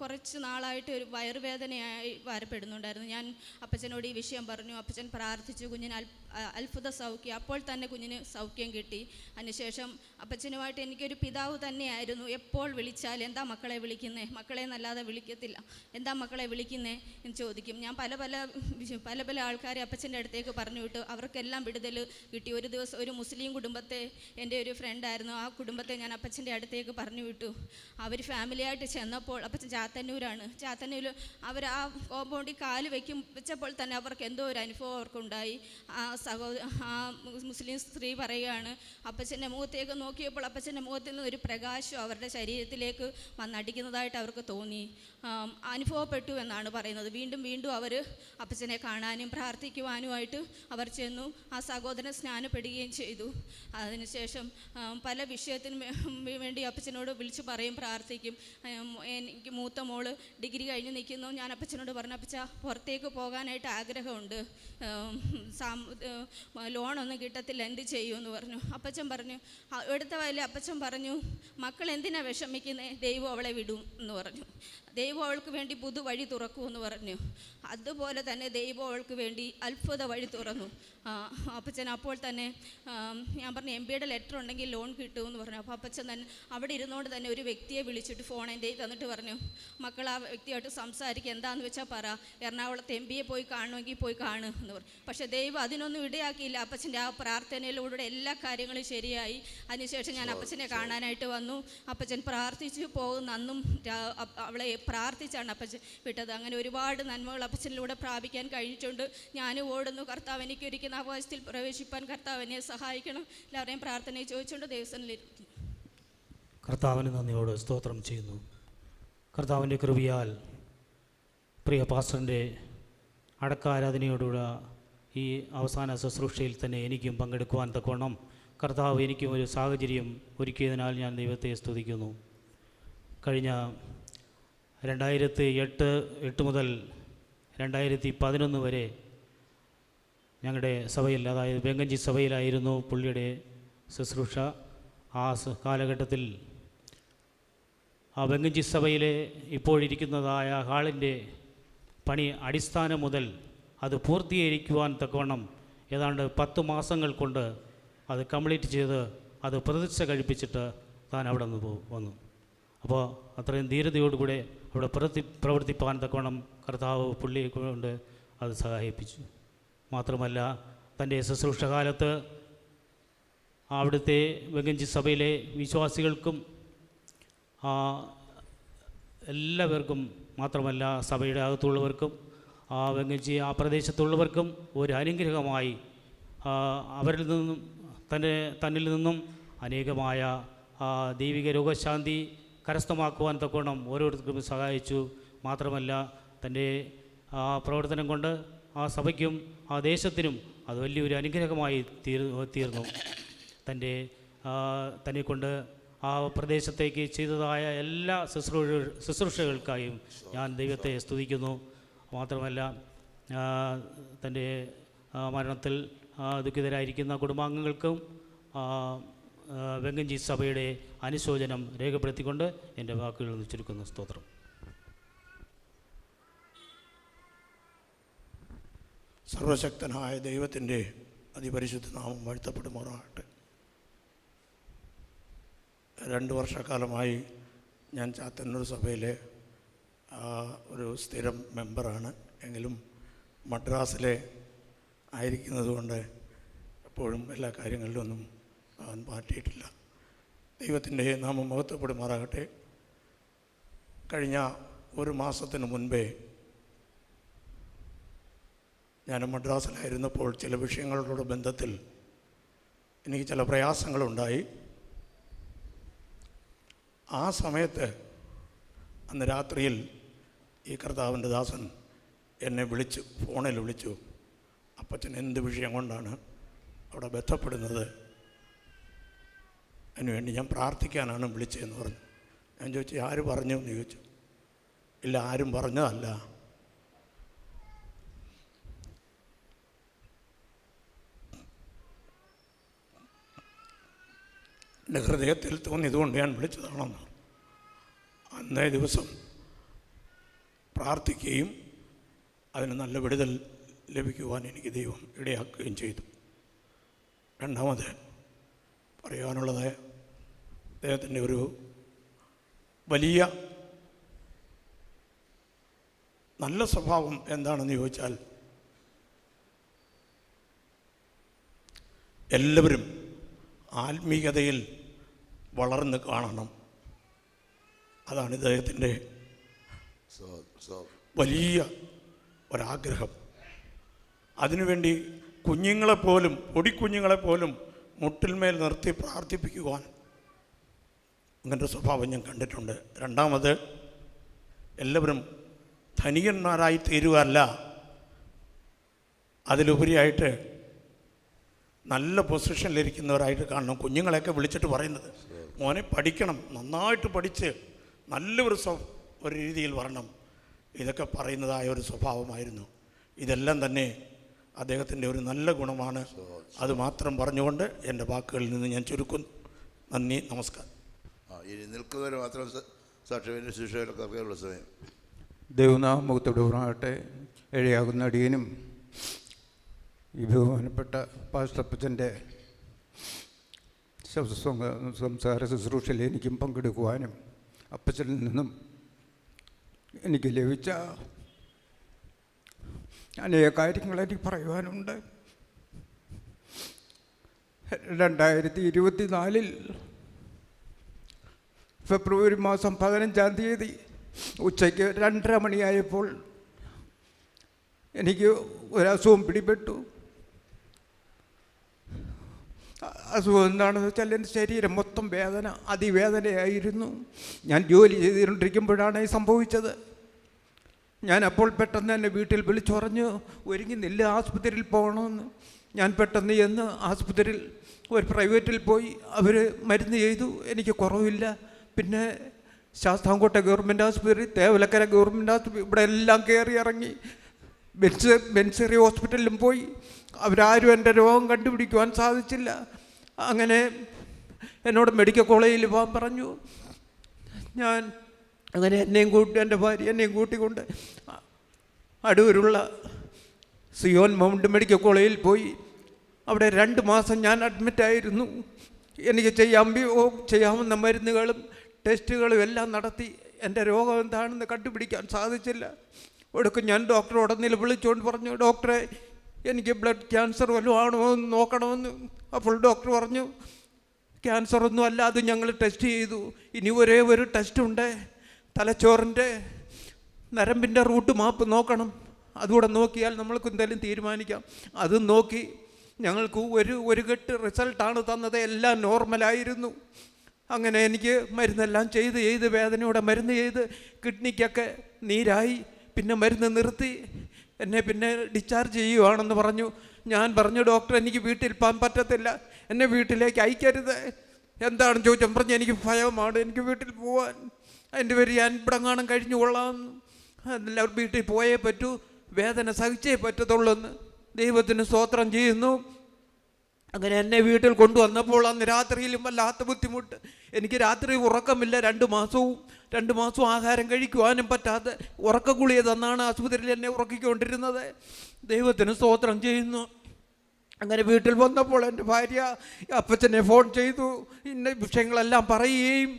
കുറച്ച് നാളായിട്ട് ഒരു വയറുവേദനയായി വരപ്പെടുന്നുണ്ടായിരുന്നു. ഞാൻ അപ്പച്ചനോട് ഈ വിഷയം പറഞ്ഞു. അപ്പച്ചൻ പ്രാർത്ഥിച്ചു, കുഞ്ഞിന് അത്ഭുത സൗഖ്യം. അപ്പോൾ തന്നെ കുഞ്ഞിന് സൗഖ്യം കിട്ടി. അതിനുശേഷം അപ്പച്ചനുമായിട്ട് എനിക്കൊരു പിതാവ് തന്നെയായിരുന്നു. എപ്പോൾ വിളിച്ചാൽ എന്താ മക്കളെ വിളിക്കുന്നേ, മക്കളെ എന്നല്ലാതെ വിളിക്കത്തില്ല, എന്താ മക്കളെ വിളിക്കുന്നേ എന്ന് ചോദിക്കും. ഞാൻ പല പല ആൾക്കാരെ അപ്പച്ചൻ്റെ അടുത്തേക്ക് പറഞ്ഞു വിട്ടു. അവർക്കെല്ലാം വിടുതൽ കിട്ടി. ഒരു ദിവസം ഒരു മുസ്ലിം കുടുംബത്തെ, എൻ്റെ ഒരു ഫ്രണ്ടായിരുന്നു, ആ കുടുംബത്തെ ഞാൻ അപ്പച്ചൻ്റെ അടുത്തേക്ക് പറഞ്ഞു വിട്ടു. അവർ ഫാമിലിയായിട്ട് ചെന്നപ്പോൾ, അപ്പച്ചൻ ചാത്തന്നൂരാണ്, ചാത്തന്നൂർ അവർ ആ കോമ്പൗണ്ടിൽ കാല് വെച്ചപ്പോൾ തന്നെ അവർക്ക് എന്തോ ഒരു അനുഭവം അവർക്കുണ്ടായി. ആ മുസ്ലിം സ്ത്രീ പറയുകയാണ്, അപ്പച്ചൻ്റെ മുഖത്തേക്ക് നോക്കിയപ്പോൾ അപ്പച്ചൻ്റെ മുഖത്തിൽ നിന്ന് ഒരു പ്രകാശം അവരുടെ ശരീരത്തിലേക്ക് വന്നടിക്കുന്നതായിട്ട് അവർക്ക് തോന്നി, അനുഭവപ്പെട്ടു എന്നാണ് പറയുന്നത്. വീണ്ടും വീണ്ടും അവർ അപ്പച്ചനെ കാണാനും പ്രാർത്ഥിക്കുവാനുമായിട്ട് അവർ ചെന്നു. ആ സഹോദരൻ സ്നാനപ്പെടുകയും ചെയ്തു. അതിനുശേഷം പല വിഷയത്തിനും വേണ്ടി അപ്പച്ചനോട് വിളിച്ചു പറയും, പ്രാർത്ഥിക്കും. എനിക്ക് മൂത്ത മോള് ഡിഗ്രി കഴിഞ്ഞ് നിൽക്കുന്നു. ഞാൻ അപ്പച്ചനോട് പറഞ്ഞു, അപ്പച്ച പുറത്തേക്ക് പോകാനായിട്ട് ആഗ്രഹമുണ്ട്, ലോണൊന്നും കിട്ടത്തില്ല, എന്ത് ചെയ്യുമെന്ന് പറഞ്ഞു. അപ്പച്ചൻ പറഞ്ഞു, എടുത്ത വയലിൽ അപ്പച്ചൻ പറഞ്ഞു, മക്കൾ എന്തിനാ വിഷമിക്കുന്നത്, ദൈവം അവളെ വിടും എന്ന് പറഞ്ഞു. ദൈവം അവൾക്ക് വേണ്ടി പുതുവഴി തുറക്കുമെന്ന് പറഞ്ഞു. അതുപോലെ തന്നെ ദൈവം അവൾക്ക് വേണ്ടി അത്ഭുത വഴി തുറന്നു. അപ്പച്ചൻ അപ്പോൾ തന്നെ ഞാൻ പറഞ്ഞു, MBAയുടെ ലെറ്റർ ഉണ്ടെങ്കിൽ ലോൺ കിട്ടുമെന്ന് പറഞ്ഞു. അപ്പോൾ അപ്പച്ചൻ തന്നെ അവിടെ ഇരുന്നുകൊണ്ട് തന്നെ ഒരു വ്യക്തിയെ വിളിച്ചിട്ട് ഫോൺ എൻ്റെ തന്നിട്ട് പറഞ്ഞു, മക്കൾ ആ വ്യക്തിയായിട്ട് സംസാരിക്കുക, എന്താണെന്ന് വെച്ചാൽ പറ, എറണാകുളത്ത് MBA പോയി കാണുമെങ്കിൽ പോയി കാണും എന്ന് പറഞ്ഞു. പക്ഷേ ദൈവം അതിനൊന്നും ഇടയാക്കിയില്ല. അപ്പച്ചൻ്റെ ആ പ്രാർത്ഥനയിലൂടെ എല്ലാ കാര്യങ്ങളും ശരിയായി. അതിനുശേഷം ഞാൻ അപ്പച്ചനെ കാണാനായിട്ട് വന്നു. അപ്പച്ചൻ പ്രാർത്ഥിച്ചു പോകുന്ന അന്നും അവളെ പ്രാർത്ഥിച്ചാണ് അപ്പച്ചൻ വിട്ടത്. അങ്ങനെ ഒരുപാട് നന്മകൾ അപ്പച്ചനിലൂടെ പ്രാപിക്കാൻ കഴിഞ്ഞിട്ടുണ്ട്. ഞാനും ഓടുന്നു, കർത്താവ് എനിക്ക് ഒരിക്കുന്ന അവകാശത്തിൽ പ്രവേശിപ്പാൻ കർത്താവ് എന്നെ സഹായിക്കണം. എല്ലാവരെയും പ്രാർത്ഥനയെ ചോദിച്ചുകൊണ്ട് ദേവസ്ഥനിലിരിക്കും. കർത്താവിന് നന്ദിയോട് സ്തോത്രം ചെയ്യുന്നു. കർത്താവിൻ്റെ കൃപയാൽ പ്രിയ പാസ്റ്ററിൻ്റെ അടക്കാരാധനയോടുള്ള ഈ അവസാന ശുശ്രൂഷയിൽ തന്നെ എനിക്കും പങ്കെടുക്കുവാൻ തക്കവണ്ണം കർത്താവ് എനിക്കും ഒരു സാഹചര്യം ഒരുക്കിയതിനാൽ ഞാൻ ദൈവത്തെ സ്തുതിക്കുന്നു. കഴിഞ്ഞ 2008 മുതൽ 2011 വരെ ഞങ്ങളുടെ സഭയിൽ, അതായത് വെങ്കഞ്ചി സഭയിലായിരുന്നു പുള്ളിയുടെ ശുശ്രൂഷ. ആ കാലഘട്ടത്തിൽ ആ വെങ്ങഞ്ചി സഭയിലെ ഇപ്പോഴിരിക്കുന്നതായ ഹാളിൻ്റെ പണി അടിസ്ഥാനം മുതൽ അത് പൂർത്തീകരിക്കുവാൻ തക്കവണ്ണം ഏതാണ്ട് 10 മാസങ്ങൾ കൊണ്ട് അത് കംപ്ലീറ്റ് ചെയ്ത് അത് പ്രതിഷ്ഠ കഴിപ്പിച്ചിട്ട് താൻ അവിടെ നിന്ന് വന്നു. അപ്പോൾ അത്രയും ധീരതയോടുകൂടെ അവിടെ പ്രവർത്തിപ്പാൻ തക്കവണ്ണം കർത്താവ് പുള്ളിയെ കൊണ്ട് അത് സഹായിപ്പിച്ചു. മാത്രമല്ല തൻ്റെ ശുശ്രൂഷകാലത്ത് അവിടുത്തെ വെങ്ങഞ്ചി സഭയിലെ വിശ്വാസികൾക്കും എല്ലാവർക്കും മാത്രമല്ല സഭയുടെ അകത്തുള്ളവർക്കും വെങ്ങഞ്ചി ആ പ്രദേശത്തുള്ളവർക്കും ഒരു അനുഗ്രഹമായി അവരിൽ നിന്നും തന്നിൽ നിന്നും അനേകമായ ദൈവിക രോഗശാന്തി കരസ്ഥമാക്കുവാൻ തക്കോണം ഓരോരുത്തർക്കും സഹായിച്ചു. മാത്രമല്ല തൻ്റെ പ്രവർത്തനം കൊണ്ട് ആ സഭയ്ക്കും ആ ദേശത്തിനും അത് വലിയൊരു അനുഗ്രഹമായി തീർന്നു. തന്നെ കൊണ്ട് ആ പ്രദേശത്തേക്ക് ചെയ്തതായ എല്ലാ ശുശ്രൂഷകൾക്കായും ഞാൻ ദൈവത്തെ സ്തുതിക്കുന്നു. മാത്രമല്ല തൻ്റെ മരണത്തിൽ ദുഃഖിതരായിരിക്കുന്ന കുടുംബാംഗങ്ങൾക്കും വെങ്ങഞ്ചി സഭയുടെ അനുശോചനം രേഖപ്പെടുത്തിക്കൊണ്ട് എൻ്റെ വാക്കുകൾ ചുരുക്കുന്നു. സ്തോത്രം. സർവശക്തനായ ദൈവത്തിൻ്റെ അതിപരിശുദ്ധ നാമം വാഴ്ത്തപ്പെടുമാറാകട്ടെ. 2 വർഷക്കാലമായി ഞാൻ ചാത്തന്നൂർ സഭയിലെ ഒരു സ്ഥിരം മെമ്പറാണ്. എങ്കിലും മദ്രാസിലെ ആയിരിക്കുന്നതുകൊണ്ട് എപ്പോഴും എല്ലാ കാര്യങ്ങളിലൊന്നും അവൻ മാറ്റിയിട്ടില്ല. ദൈവത്തിൻ്റെ നാമം മഹത്വപ്പെടുമാറാകട്ടെ. കഴിഞ്ഞ 1 മാസത്തിന് മുൻപേ ഞാൻ മദ്രാസിലായിരുന്നപ്പോൾ ചില വിഷയങ്ങളോട് ബന്ധത്തിൽ എനിക്ക് ചില പ്രയാസങ്ങളുണ്ടായി. ആ സമയത്ത് അന്ന് രാത്രിയിൽ ഈ കർത്താവിൻ്റെ ദാസൻ എന്നെ വിളിച്ചു, ഫോണിൽ വിളിച്ചു. അപ്പച്ചൻ എന്ത് വിഷയം കൊണ്ടാണ് അവിടെ ബന്ധപ്പെടുന്നത്, അതിനുവേണ്ടി ഞാൻ പ്രാർത്ഥിക്കാനാണ് വിളിച്ചതെന്ന് പറഞ്ഞു. ഞാൻ ചോദിച്ചു, ആര് പറഞ്ഞു എന്ന് ചോദിച്ചു. ഇല്ല, ആരും പറഞ്ഞതല്ല, എൻ്റെ ഹൃദയത്തിൽ തോന്നിയതുകൊണ്ട് ഞാൻ വിളിച്ചതാണെന്ന്. അന്നേ ദിവസം പ്രാർത്ഥിക്കുകയും അതിന് നല്ല വിടുതൽ ലഭിക്കുവാൻ എനിക്ക് ദൈവം ഇടയാക്കുകയും ചെയ്തു. രണ്ടാമത് പറയാനുള്ളത്, അദ്ദേഹത്തിൻ്റെ ഒരു വലിയ നല്ല സ്വഭാവം എന്താണെന്ന് ചോദിച്ചാൽ, എല്ലാവരും ആത്മീയതയിൽ വളർന്ന് കാണണം. അതാണ് ഇദ്ദേഹത്തിൻ്റെ വലിയ ഒരാഗ്രഹം. അതിനുവേണ്ടി കുഞ്ഞുങ്ങളെപ്പോലും, പൊടിക്കുഞ്ഞുങ്ങളെപ്പോലും മുട്ടിന്മേൽ നിർത്തി പ്രാർത്ഥിപ്പിക്കുവാൻ അങ്ങനത്തെ സ്വഭാവം ഞാൻ കണ്ടിട്ടുണ്ട്. രണ്ടാമത്, എല്ലാവരും ധനികന്മാരായി തീരുകയല്ല, അതിലുപരിയായിട്ട് നല്ല പൊസിഷനിലിരിക്കുന്നവരായിട്ട് കാണണം. കുഞ്ഞുങ്ങളെയൊക്കെ വിളിച്ചിട്ട് പറയുന്നത്, മോനെ പഠിക്കണം, നന്നായിട്ട് പഠിച്ച് നല്ലൊരു ഒരു രീതിയിൽ വരണം. ഇതൊക്കെ പറയുന്നതായ ഒരു സ്വഭാവമായിരുന്നു. ഇതെല്ലാം തന്നെ അദ്ദേഹത്തിൻ്റെ ഒരു നല്ല ഗുണമാണ്. അത് മാത്രം പറഞ്ഞുകൊണ്ട് എൻ്റെ വാക്കുകളിൽ നിന്ന് ഞാൻ ചുരുക്കുന്നു. നന്ദി, നമസ്കാരം. ഇനി നിൽക്കുന്നവർ മാത്രം സാക്ഷ്യത്തിൻ്റെ ശിക്ഷയിലൊക്കെ സമയം. ദൈവനാമത്തോടുകൂടാകട്ടെ. ഇഴയാകുന്ന അടിയനും ഈ ബഹുമാനപ്പെട്ട പാസ്റ്റപ്പച്ചൻ്റെ സംസാര ശുശ്രൂഷയിൽ എനിക്കും പങ്കെടുക്കുവാനും അപ്പച്ചനിൽ നിന്നും എനിക്ക് ലഭിച്ച അനേക കാര്യങ്ങൾ എനിക്ക് പറയുവാനുണ്ട്. 2024 ഫെബ്രുവരി മാസം 15-ാം തീയതി ഉച്ചയ്ക്ക് 2:30 മണിയായപ്പോൾ എനിക്ക് ഒരസുഖം പിടിപെട്ടു. അസുഖം എന്താണെന്ന് വെച്ചാൽ എൻ്റെ ശരീരം മൊത്തം വേദന, അതിവേദനയായിരുന്നു. ഞാൻ ജോലി ചെയ്തുകൊണ്ടിരിക്കുമ്പോഴാണ് ഈ സംഭവിച്ചത്. ഞാൻ അപ്പോൾ പെട്ടെന്ന് എന്നെ വീട്ടിൽ വിളിച്ചു പറഞ്ഞു, ഒരുങ്ങുന്നില്ല, ആസ്പത്രിയിൽ പോകണമെന്ന്. ഞാൻ പെട്ടെന്ന് ചെന്ന് ആസ്പത്രിയിൽ ഒരു പ്രൈവറ്റിൽ പോയി. അവർ മരുന്ന് ചെയ്തു, എനിക്ക് കുറവില്ല. പിന്നെ ശാസ്താംകോട്ട ഗവൺമെൻറ് ആസ്പത്രി, തേവലക്കര ഗവൺമെൻറ് ആസ്പത്രി, ഇവിടെ എല്ലാം കയറി ഇറങ്ങി. ബെൻസറി ഹോസ്പിറ്റലിലും പോയി. അവരാരും എൻ്റെ രോഗം കണ്ടുപിടിക്കുവാൻ സാധിച്ചില്ല. അങ്ങനെ എന്നോട് മെഡിക്കൽ കോളേജിൽ പോകാൻ പറഞ്ഞു. ഞാൻ അങ്ങനെ എൻ്റെ ഭാര്യ എന്നെയും കൂട്ടിക്കൊണ്ട് അടൂരുള്ള സിയോൻ മൗണ്ട് മെഡിക്കൽ കോളേജിൽ പോയി. അവിടെ 2 മാസം ഞാൻ അഡ്മിറ്റായിരുന്നു. എനിക്ക് ചെയ്യാവുന്ന മരുന്നുകളും ടെസ്റ്റുകളും എല്ലാം നടത്തി എൻ്റെ രോഗം എന്താണെന്ന് കണ്ടുപിടിക്കാൻ സാധിച്ചില്ല. ഒടുക്കം ഞാൻ ഡോക്ടറോട് വിളിച്ചുകൊണ്ട് പറഞ്ഞു, ഡോക്ടറെ എനിക്ക് ബ്ലഡ് ക്യാൻസർ വല്ലതും ആണോ എന്ന് നോക്കണമെന്ന്. അപ്പോൾ ഡോക്ടർ പറഞ്ഞു, ക്യാൻസറൊന്നും അല്ല, അത് ഞങ്ങൾ ടെസ്റ്റ് ചെയ്തു. ഇനി ഒരേ ഒരു ടെസ്റ്റുണ്ട്, തലച്ചോറിൻ്റെ നരമ്പിൻ്റെ റൂട്ട് മാപ്പ് നോക്കണം. അതുകൂടെ നോക്കിയാൽ നമ്മൾക്ക് എന്തായാലും തീരുമാനിക്കാം. അത് നോക്കി ഞങ്ങൾക്ക് ഒരു കെട്ട് റിസൾട്ടാണ് തന്നത്. എല്ലാം നോർമലായിരുന്നു. അങ്ങനെ എനിക്ക് മരുന്നെല്ലാം ചെയ്ത് വേദനയോടെ മരുന്ന് ചെയ്ത് കിഡ്നിക്കൊക്കെ നീരായി. പിന്നെ മരുന്ന് നിർത്തി എന്നെ പിന്നെ ഡിസ്ചാർജ് ചെയ്യുവാണെന്ന് പറഞ്ഞു. ഞാൻ പറഞ്ഞു, ഡോക്ടർ എനിക്ക് വീട്ടിൽ പോകാൻ പറ്റത്തില്ല, എന്നെ വീട്ടിലേക്ക് അയക്കരുത്. എന്താണെന്ന് ചോദിച്ചാൽ പറഞ്ഞു, എനിക്ക് ഭയമാണ്, എനിക്ക് വീട്ടിൽ പോകാൻ. അതിൻ്റെ പേര് ഞാൻ ഇവിടെ കാണാൻ കഴിഞ്ഞു കൊള്ളാം, എല്ലാവരും വീട്ടിൽ പോയേ പറ്റൂ, വേദന സഹിച്ചേ പറ്റത്തുള്ളൂ എന്ന്. ദൈവത്തിന് സ്തോത്രം ചെയ്യുന്നു. അങ്ങനെ എന്നെ വീട്ടിൽ കൊണ്ടുവന്നപ്പോൾ അന്ന് രാത്രിയിലും വല്ലാത്ത ബുദ്ധിമുട്ട്. എനിക്ക് രാത്രി ഉറക്കമില്ല. 2 മാസവും ആഹാരം കഴിക്കുവാനും പറ്റാതെ ഉറക്കഗുളിക തന്നാണ് ആശുപത്രിയിൽ എന്നെ ഉറക്കിക്കൊണ്ടിരുന്നത്. ദൈവത്തിന് സ്തോത്രം ചെയ്യുന്നു. അങ്ങനെ വീട്ടിൽ വന്നപ്പോൾ എൻ്റെ ഭാര്യ അപ്പച്ചനെ ഫോൺ ചെയ്തു, ഇന്ന വിഷയങ്ങളെല്ലാം പറയുകയും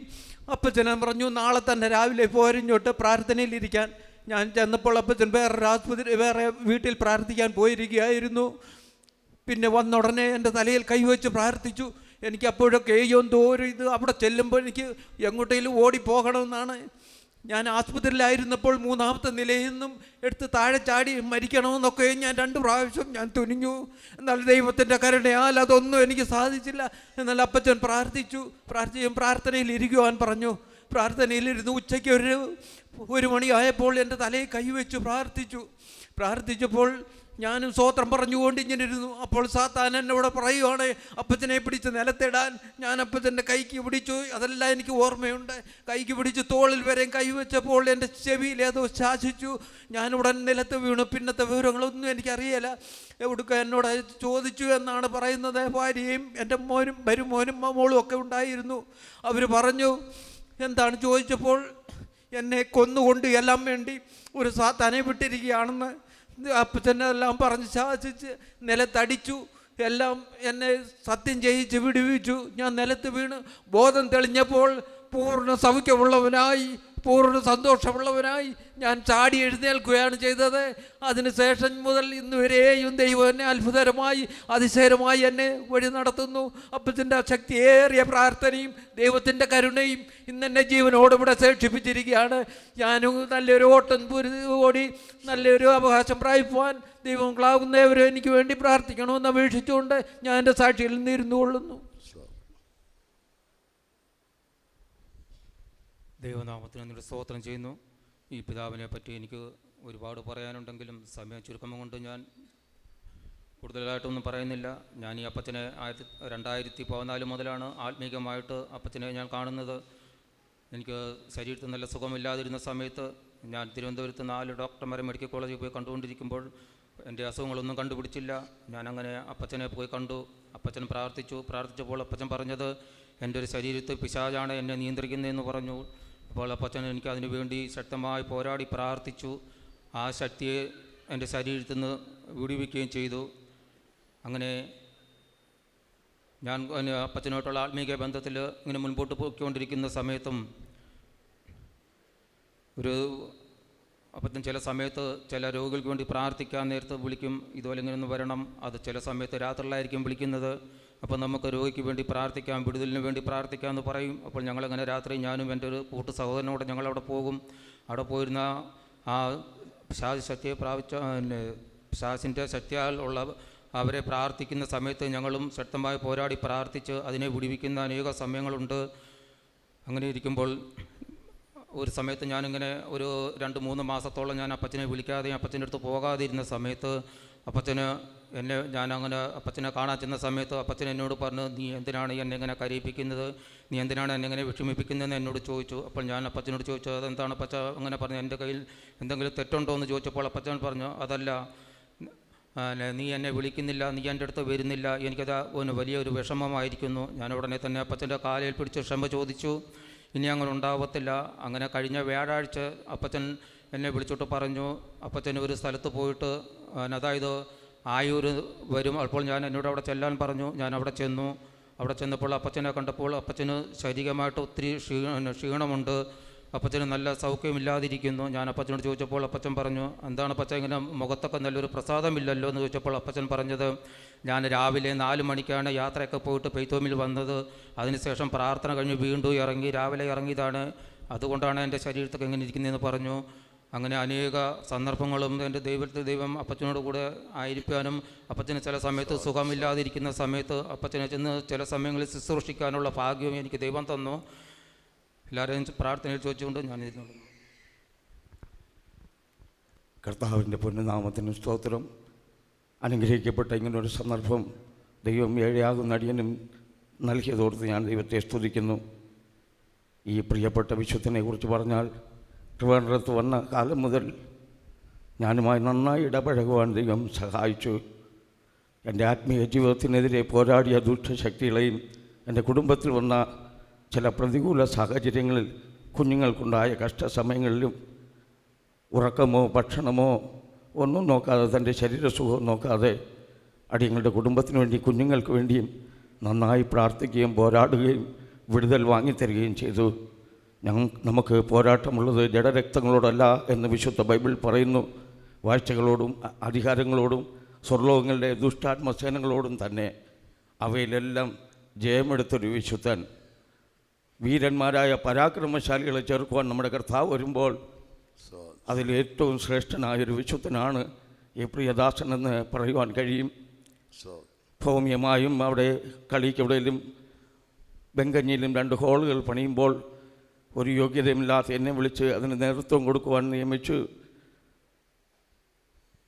അപ്പച്ചനെ പറഞ്ഞു, നാളെ തന്നെ രാവിലെ പോരിഞ്ഞോട്ട് പ്രാർത്ഥനയിലിരിക്കാൻ. ഞാൻ ചെന്നപ്പോൾ അപ്പച്ചൻ വേറെ വീട്ടിൽ പ്രാർത്ഥിക്കാൻ പോയിരിക്കുകയായിരുന്നു. പിന്നെ വന്ന ഉടനെ എൻ്റെ തലയിൽ കൈവച്ച് പ്രാർത്ഥിച്ചു. എനിക്ക് അപ്പോഴൊക്കെ എന്തോരം അവിടെ ചെല്ലുമ്പോൾ എനിക്ക് എങ്ങോട്ടേലും ഓടിപ്പോകണമെന്നാണ്. ഞാൻ ആശുപത്രിയിലായിരുന്നപ്പോൾ 3ാമത്തെ നിലയിൽ നിന്നും എടുത്ത് താഴെ ചാടി മരിക്കണമെന്നൊക്കെ ഞാൻ 2 പ്രാവശ്യം ഞാൻ തുനിഞ്ഞു. എന്നാൽ ദൈവത്തിൻ്റെ കരുണയാൽ അതൊന്നും എനിക്ക് സാധിച്ചില്ല. എന്നാൽ അപ്പച്ചൻ പ്രാർത്ഥനയിൽ ഇരിക്കുവാൻ പറഞ്ഞു. പ്രാർത്ഥനയിലിരുന്ന് ഉച്ചയ്ക്ക് 1 മണിയായപ്പോൾ എൻ്റെ തലയിൽ കൈവച്ച് പ്രാർത്ഥിച്ചപ്പോൾ ഞാനും സ്തോത്രം പറഞ്ഞുകൊണ്ട് ഇങ്ങനെ ഇരുന്നു. അപ്പോൾ സാത്താൻ എന്നോട് പറയുവാണ് അപ്പച്ചനെ പിടിച്ച് നിലത്തിടാൻ. ഞാൻ അപ്പച്ചൻ്റെ കൈക്ക് പിടിച്ചു, അതെല്ലാം എനിക്ക് ഓർമ്മയുണ്ട്. കൈക്ക് പിടിച്ച് തോളിൽ വരെയും കൈവച്ചപ്പോൾ എൻ്റെ ചെവിയിൽ ഏതോ ശാസിച്ചു. ഞാനിവിടെ നിലത്ത് വീണു. പിന്നത്തെ വിവരങ്ങളൊന്നും എനിക്കറിയില്ല. എവിടുക്ക എന്നോട് ചോദിച്ചു എന്നാണ് പറയുന്നത്. ഭാര്യയും എൻ്റെ മരുമോനും മോളും ഒക്കെ ഉണ്ടായിരുന്നു. അവർ പറഞ്ഞു, എന്താണ് ചോദിച്ചപ്പോൾ എന്നെ കൊന്നുകൊണ്ട് എല്ലാം വേണ്ടി ഒരു സാത്താനെ വിട്ടിരിക്കുകയാണെന്ന്. അപ്പച്ചനെ എല്ലാം പറഞ്ഞ് ശാസിച്ച് നിലത്തടിച്ചു. എല്ലാം എന്നെ സത്യം ചെയ്യിച്ച് വിടുവിച്ചു. ഞാൻ നിലത്ത് വീണ് ബോധം തെളിഞ്ഞപ്പോൾ പൂർണ്ണ സൗഖ്യമുള്ളവനായി, പൂർണ്ണ സന്തോഷമുള്ളവനായി ഞാൻ ചാടി എഴുന്നേൽക്കുകയാണ് ചെയ്തത്. അതിനുശേഷം മുതൽ ഇന്നുവരെയും ദൈവം എന്നെ അത്ഭുതകരമായി അതിശയകരമായി എന്നെ വഴി നടത്തുന്നു. അപ്പച്ചൻ്റെ ശക്തിയേറിയ പ്രാർത്ഥനയും ദൈവത്തിൻ്റെ കരുണയും ഇന്നെന്നെ ജീവനോട് ഇവിടെ ശേഷിപ്പിച്ചിരിക്കുകയാണ്. ഞാനും നല്ലൊരു ഓട്ടം ഓടി നല്ലൊരു അവകാശം പ്രാപിക്കുവാൻ ദൈവം ക്ലാവുന്നവരെ എനിക്ക് വേണ്ടി പ്രാർത്ഥിക്കണമെന്ന് അപേക്ഷിച്ചുകൊണ്ട് ഞാൻ എൻ്റെ സാക്ഷിയിൽ നിന്ന് ഇരുന്നു കൊള്ളുന്നു. ദൈവനാമത്തിന് എന്നോട് സ്തോത്രം ചെയ്യുന്നു. ഈ പിതാവിനെ പറ്റി എനിക്ക് ഒരുപാട് പറയാനുണ്ടെങ്കിലും സമയം ചുരുക്കം കൊണ്ട് ഞാൻ കൂടുതലായിട്ടൊന്നും പറയുന്നില്ല. ഞാൻ ഈ അപ്പച്ചനെ 2014 മുതലാണ് ആത്മീകമായിട്ട് അപ്പച്ചനെ ഞാൻ കാണുന്നത്. എനിക്ക് ശരീരത്തിൽ നല്ല സുഖമില്ലാതിരുന്ന സമയത്ത് ഞാൻ തിരുവനന്തപുരത്ത് 4 ഡോക്ടർമാരെ മെഡിക്കൽ കോളേജിൽ പോയി കണ്ടുകൊണ്ടിരിക്കുമ്പോൾ എൻ്റെ അസുഖങ്ങളൊന്നും കണ്ടുപിടിച്ചില്ല. ഞാനങ്ങനെ അപ്പച്ചനെ പോയി കണ്ടു. അപ്പച്ചൻ പ്രാർത്ഥിച്ചപ്പോൾ അപ്പച്ചൻ പറഞ്ഞത് എൻ്റെ ഒരു ശരീരത്തിൽ പിശാചാണ് എന്നെ നിയന്ത്രിക്കുന്നതെന്ന് പറഞ്ഞു. അപ്പോൾ അപ്പച്ചൻ എനിക്ക് അതിനു വേണ്ടി ശക്തമായി പോരാടി പ്രാർത്ഥിച്ചു. ആ ശക്തിയെ എൻ്റെ ശരീരത്തിൽ നിന്ന് വിടുവിക്കുകയും ചെയ്തു. അങ്ങനെ ഞാൻ അപ്പച്ചനായിട്ടുള്ള ആത്മീയ ബന്ധത്തിൽ ഇങ്ങനെ മുൻപോട്ട് പോയിക്കൊണ്ടിരിക്കുന്ന സമയത്തും അപ്പച്ചൻ ചില സമയത്ത് ചില രോഗികൾക്ക് വേണ്ടി പ്രാർത്ഥിക്കാൻ നേരത്ത് വിളിക്കും, ഇതുപോലെ ഇങ്ങനെ ഒന്ന് വരണം. അത് ചില സമയത്ത് രാത്രിയിലായിരിക്കും വിളിക്കുന്നത്. അപ്പോൾ നമുക്ക് രോഗിക്ക് വേണ്ടി പ്രാർത്ഥിക്കാം, വിടുതലിന് വേണ്ടി പ്രാർത്ഥിക്കാമെന്ന് പറയും. അപ്പോൾ ഞങ്ങളങ്ങനെ രാത്രി ഞാനും എൻ്റെ ഒരു കൂട്ടു സഹോദരനോട് ഞങ്ങളവിടെ പോകും. അവിടെ പോയിരുന്ന ആ ശക്തിയെ പ്രാപിച്ച പിശാചിൻ്റെ ശക്തിയാൽ ഉള്ള അവരെ പ്രാർത്ഥിക്കുന്ന സമയത്ത് ഞങ്ങളും ശക്തമായി പോരാടി പ്രാർത്ഥിച്ച് അതിനെ വിടുവിക്കുന്ന അനേക സമയങ്ങളുണ്ട്. അങ്ങനെ ഇരിക്കുമ്പോൾ ഒരു സമയത്ത് ഞാനിങ്ങനെ ഒരു 2-3 മാസത്തോളം ഞാൻ അപ്പച്ചനെ വിളിക്കാതെയും അപ്പച്ചൻ്റെ അടുത്ത് പോകാതിരുന്ന സമയത്ത് അപ്പച്ചനെ കാണാൻ ചെന്ന സമയത്ത് അപ്പച്ചൻ എന്നോട് പറഞ്ഞു, നീ എന്തിനാണ് എന്നെ ഇങ്ങനെ കരയിപ്പിക്കുന്നത്, നീ എന്തിനാണ് എന്നെ ഇങ്ങനെ വിഷമിപ്പിക്കുന്നതെന്ന് എന്നോട് ചോദിച്ചു. അപ്പോൾ ഞാൻ അപ്പച്ചനോട് ചോദിച്ചു, അതെന്താണ് അപ്പച്ച അങ്ങനെ പറഞ്ഞു, എൻ്റെ കയ്യിൽ എന്തെങ്കിലും തെറ്റുണ്ടോ എന്ന് ചോദിച്ചപ്പോൾ അപ്പച്ചൻ പറഞ്ഞു, അതല്ല, നീ എന്നെ വിളിക്കുന്നില്ല, നീ എൻ്റെ അടുത്ത് വരുന്നില്ല, എനിക്കത് വലിയൊരു വിഷമമായിരിക്കുന്നു. ഞാൻ ഉടനെ തന്നെ അപ്പച്ചൻ്റെ കാലിൽ പിടിച്ച് ക്ഷമ ചോദിച്ചു. ഇനി അങ്ങനെ ഉണ്ടാവത്തില്ല. അങ്ങനെ കഴിഞ്ഞ വ്യാഴാഴ്ച അപ്പച്ചൻ എന്നെ വിളിച്ചിട്ട് പറഞ്ഞു, അപ്പച്ചൻ ഒരു സ്ഥലത്ത് പോയിട്ട് അതായത് ആയൂർ വരും, അപ്പോൾ ഞാൻ എന്നോട് അവിടെ ചെല്ലാൻ പറഞ്ഞു. ഞാൻ അവിടെ ചെന്നു. അവിടെ ചെന്നപ്പോൾ അപ്പച്ചനെ കണ്ടപ്പോൾ അപ്പച്ചന് ശാരീരികമായിട്ട് ഒത്തിരി ക്ഷീണമുണ്ട്, അപ്പച്ചന് നല്ല സൗഖ്യമില്ലാതിരിക്കുന്നു. ഞാൻ അപ്പച്ചനോട് ചോദിച്ചപ്പോൾ അപ്പച്ചൻ പറഞ്ഞു, എന്താണ് അപ്പച്ചൻ ഇങ്ങനെ മുഖത്തൊക്കെ നല്ലൊരു പ്രസാദമില്ലല്ലോ എന്ന് ചോദിച്ചപ്പോൾ അപ്പച്ചൻ പറഞ്ഞത്, ഞാൻ രാവിലെ 4 മണിക്കാണ് യാത്രയൊക്കെ പോയിട്ട് പെയ്ത്തോമിൽ വന്നത്. അതിനുശേഷം പ്രാർത്ഥന കഴിഞ്ഞ് വീണ്ടും ഇറങ്ങി, രാവിലെ ഇറങ്ങിയതാണ്, അതുകൊണ്ടാണ് എൻ്റെ ശരീരത്തൊക്കെ ഇങ്ങനെ ഇരിക്കുന്നതെന്ന് പറഞ്ഞു. അങ്ങനെ അനേക സന്ദർഭങ്ങളും എൻ്റെ ദൈവം അപ്പച്ചനോട് കൂടെ ആയിരിക്കാനും അപ്പച്ചന് ചില സമയത്ത് സുഖമില്ലാതിരിക്കുന്ന സമയത്ത് അപ്പച്ചനെ ചെന്ന് ചില സമയങ്ങളിൽ ശുശ്രൂഷിക്കാനുള്ള ഭാഗ്യവും എനിക്ക് ദൈവം തന്നു. എല്ലാവരെയും പ്രാർത്ഥനയിൽ ചോദിച്ചുകൊണ്ട് ഞാൻ ഇരുന്നു. കർത്താവിൻ്റെ പൊന്നുനാമത്തിന് സ്തോത്രം. അനുഗ്രഹിക്കപ്പെട്ട ഇങ്ങനൊരു സന്ദർഭം ദൈവം ഏഴയാകുന്ന അടിയനും നൽകിയതോർത്ത് ഞാൻ ദൈവത്തെ സ്തുതിക്കുന്നു. ഈ പ്രിയപ്പെട്ട വിശുദ്ധനെ കുറിച്ച് പറഞ്ഞാൽ, ട്രിവാൻഡ്രത്ത് വന്ന കാലം മുതൽ ഞാനുമായി നന്നായി ഇടപഴകുവാൻ ദൈവം സഹായിച്ചു. എൻ്റെ ആത്മീയ ജീവിതത്തിനെതിരെ പോരാടിയ ദുഷ്ടശക്തികളെയും എൻ്റെ കുടുംബത്തിൽ വന്ന ചില പ്രതികൂല സാഹചര്യങ്ങളിൽ കുഞ്ഞുങ്ങൾക്കുണ്ടായ കഷ്ടസമയങ്ങളിലും ഉറക്കമോ ഭക്ഷണമോ ഒന്നും നോക്കാതെ, തൻ്റെ ശരീരസുഖവും നോക്കാതെ അടിയങ്ങളുടെ കുടുംബത്തിന് വേണ്ടി കുഞ്ഞുങ്ങൾക്ക് വേണ്ടിയും നന്നായി പ്രാർത്ഥിക്കുകയും പോരാടുകയും വിടുതൽ വാങ്ങിത്തരികയും ചെയ്തു. നമുക്ക് പോരാട്ടമുള്ളത് ജഡരക്തങ്ങളോടല്ല എന്ന് വിശുദ്ധ ബൈബിൾ പറയുന്നു. വാഴ്ചകളോടും അധികാരങ്ങളോടും സ്വർലോകങ്ങളുടെ ദുഷ്ടാത്മസേനകളോടും തന്നെ. അവയിലെല്ലാം ജയമെടുത്തൊരു വിശുദ്ധൻ, വീരന്മാരായ പരാക്രമശാലികളെ ചേർക്കുവാൻ നമ്മുടെ കർത്താവ് വരുമ്പോൾ അതിലേറ്റവും ശ്രേഷ്ഠനായൊരു വിശുദ്ധനാണ് ഈ പ്രിയദാസൻ എന്ന് പറയുവാൻ കഴിയും. ഭൗമ്യമായും അവിടെ കളിക്കെവിടെയും ബെങ്കഞ്ഞിയിലും 2 ഹോളുകൾ പണിയുമ്പോൾ ഒരു യോഗ്യതയുമില്ലാത്ത എന്നെ വിളിച്ച് അതിന് നേതൃത്വം കൊടുക്കുവാൻ നിയമിച്ചു.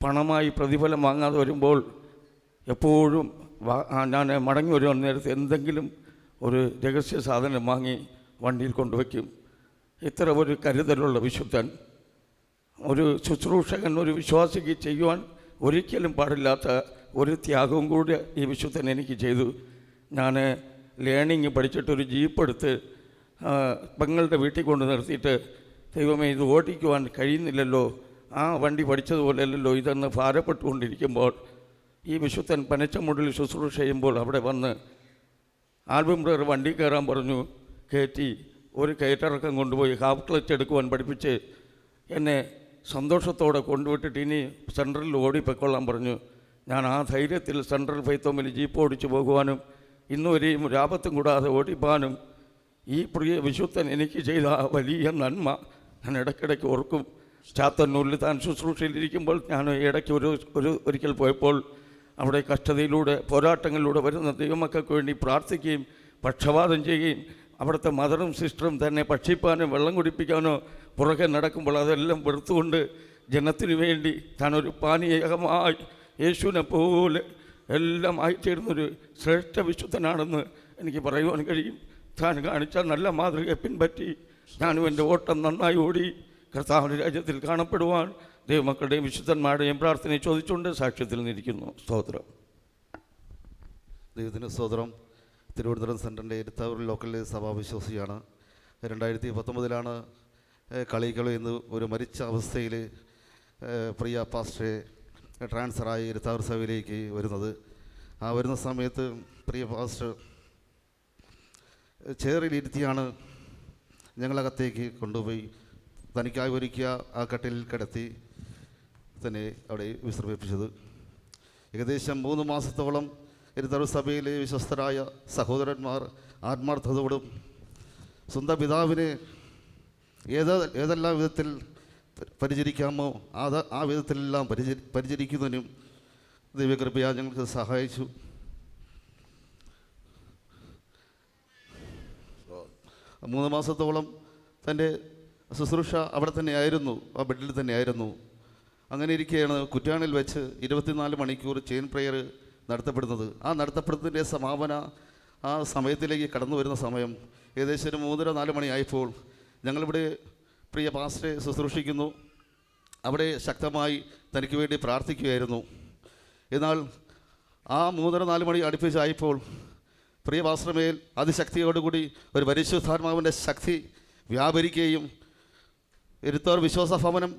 പണമായി പ്രതിഫലം വാങ്ങാതെ വരുമ്പോൾ എപ്പോഴും ഞാൻ മടങ്ങി വരുവാൻ നേരത്ത് എന്തെങ്കിലും ഒരു രഹസ്യ സാധനം വാങ്ങി വണ്ടിയിൽ കൊണ്ടുവയ്ക്കും. ഇത്ര ഒരു കരുതലുള്ള വിശുദ്ധൻ, ഒരു ശുശ്രൂഷകൻ, ഒരു വിശ്വാസിക്ക് ചെയ്യുവാൻ ഒരിക്കലും പാടില്ലാത്ത ഒരു ത്യാഗവും കൂടി ഈ വിശുദ്ധൻ എനിക്ക് ചെയ്തു. ഞാൻ ലേണിങ് പഠിച്ചിട്ടൊരു ജീപ്പ് എടുത്ത് പെങ്ങളുടെ വീട്ടിൽ കൊണ്ട് നിർത്തിയിട്ട്, ദൈവമേ ഇത് ഓടിക്കുവാൻ കഴിയുന്നില്ലല്ലോ, ആ വണ്ടി പഠിച്ചതുപോലെയല്ലല്ലോ ഇതെന്ന് ഭാരപ്പെട്ടുകൊണ്ടിരിക്കുമ്പോൾ ഈ വിശുദ്ധൻ പനച്ചമുടിൽ ശുശ്രൂഷ ചെയ്യുമ്പോൾ അവിടെ വന്ന് ആൽബം ബ്രദർ വണ്ടി കയറാൻ പറഞ്ഞു. കയറ്റി ഒരു കയറ്റിറക്കം കൊണ്ടുപോയി ഹാഫ് ക്ലച്ച് എടുക്കുവാൻ പഠിപ്പിച്ച് എന്നെ സന്തോഷത്തോടെ കൊണ്ടുവിട്ടിട്ട് ഇനി സെൻട്രലിൽ ഓടിപ്പൊയ്ക്കൊള്ളാൻ പറഞ്ഞു. ഞാൻ ആ ധൈര്യത്തിൽ സെൻട്രൽ ഫെയ്ത്തോമിൽ ജീപ്പ് ഓടിച്ചു പോകുവാനും ഇന്നുവരെയും ഒരാപത്തും കൂടാതെ ഓടിപ്പാനും ഈ പ്രിയ വിശുദ്ധൻ എനിക്ക് ചെയ്ത വലിയ നന്മ ഞാൻ ഇടയ്ക്കിടയ്ക്ക് ഓർക്കും. ചാത്തന്നൂരിൽ താൻ ശുശ്രൂഷയിലിരിക്കുമ്പോൾ ഞാൻ ഇടയ്ക്ക് ഒരിക്കൽ പോയപ്പോൾ അവിടെ കഷ്ടതയിലൂടെ പോരാട്ടങ്ങളിലൂടെ വരുന്ന ദൈവമക്കൾക്ക് വേണ്ടി പ്രാർത്ഥിക്കുകയും പക്ഷപാതം ചെയ്യുകയും അവിടുത്തെ മദറും സിസ്റ്ററും തന്നെ ഭക്ഷിപ്പാനോ വെള്ളം കുടിപ്പിക്കാനോ പുറകെ നടക്കുമ്പോൾ അതെല്ലാം വെറുത്തുകൊണ്ട് ജനത്തിനു വേണ്ടി താനൊരു പാനീയകമായി യേശുവിനെ പോലെ എല്ലാം ആയിത്തീർന്നൊരു ശ്രേഷ്ഠ വിശുദ്ധനാണെന്ന് എനിക്ക് പറയുവാൻ കഴിയും. താൻ കാണിച്ച നല്ല മാതൃകയെ പിൻപറ്റി ഞാനും എൻ്റെ ഓട്ടം നന്നായി ഓടി കർത്താവിൻ്റെ രാജ്യത്തിൽ കാണപ്പെടുവാൻ ദൈവമക്കളുടെയും വിശുദ്ധന്മാരുടെയും പ്രാർത്ഥനയെ ചോദിച്ചുകൊണ്ട് സാക്ഷ്യത്തിൽ നിന്നിരിക്കുന്നു. സ്തോത്രം. ദൈവത്തിന് സ്തോത്രം. തിരുവനന്തപുരം സെൻറ്ററിൻ്റെ ഇരുത്താവൂർ ലോക്കൽ സഭാവിശ്വാസിയാണ്. 2019 കളികളി എന്ന് ഒരു മരിച്ച അവസ്ഥയിൽ പ്രിയ പാസ്റ്ററെ ട്രാൻസ്ഫറായി ഇരുത്താവൂർ സഭയിലേക്ക് വരുന്നത്. ആ വരുന്ന സമയത്ത് പ്രിയ പാസ്റ്റർ ചേറിലിരുത്തിയാണ് ഞങ്ങളകത്തേക്ക് കൊണ്ടുപോയി തനിക്കായി ഒരുക്കിയ ആ കട്ടിലിൽ കിടത്തി തന്നെ അവിടെ വിശ്രമിപ്പിച്ചത്. ഏകദേശം 3 മാസത്തോളം ഇരുത്താവൂർ സഭയിലെ വിശ്വസ്തരായ സഹോദരന്മാർ ആത്മാർത്ഥതയോടും സ്വന്തം പിതാവിനെ ഏതെല്ലാം വിധത്തിൽ പരിചരിക്കാമോ ആ വിധത്തിലെല്ലാം പരിചരിക്കുന്നതിനും ദൈവകൃപയാ ഞങ്ങൾക്ക് സഹായിച്ചു. മൂന്ന് മാസത്തോളം തൻ്റെ ശുശ്രൂഷ അവിടെ തന്നെയായിരുന്നു, ആ ബെഡിൽ തന്നെയായിരുന്നു. അങ്ങനെ ഇരിക്കുകയാണ് കുറ്റാണിൽ വെച്ച് 24 മണിക്കൂർ ചെയിൻ പ്രെയർ നടത്തപ്പെടുന്നത്. ആ നടത്തപ്പെടുന്നതിൻ്റെ സമാപന ആ സമയത്തിലേക്ക് കടന്നു വരുന്ന സമയം ഏകദേശം ഒരു 3-4 മണിയായപ്പോൾ ഞങ്ങളിവിടെ പ്രിയ പാസ്റ്ററെ ശുശ്രൂഷിക്കുന്നു. അവിടെ ശക്തമായി തനിക്ക് വേണ്ടി പ്രാർത്ഥിക്കുകയായിരുന്നു. എന്നാൽ ആ 3-4 മണി അടുപ്പിച്ചായപ്പോൾ പ്രിയ പാസ്റ്റർമേൽ അതിശക്തിയോടുകൂടി ഒരു പരിശുദ്ധാത്മാവിൻ്റെ ശക്തി വ്യാപരിക്കുകയും ഇരുത്തോർ വിശ്വാസ ഭവനം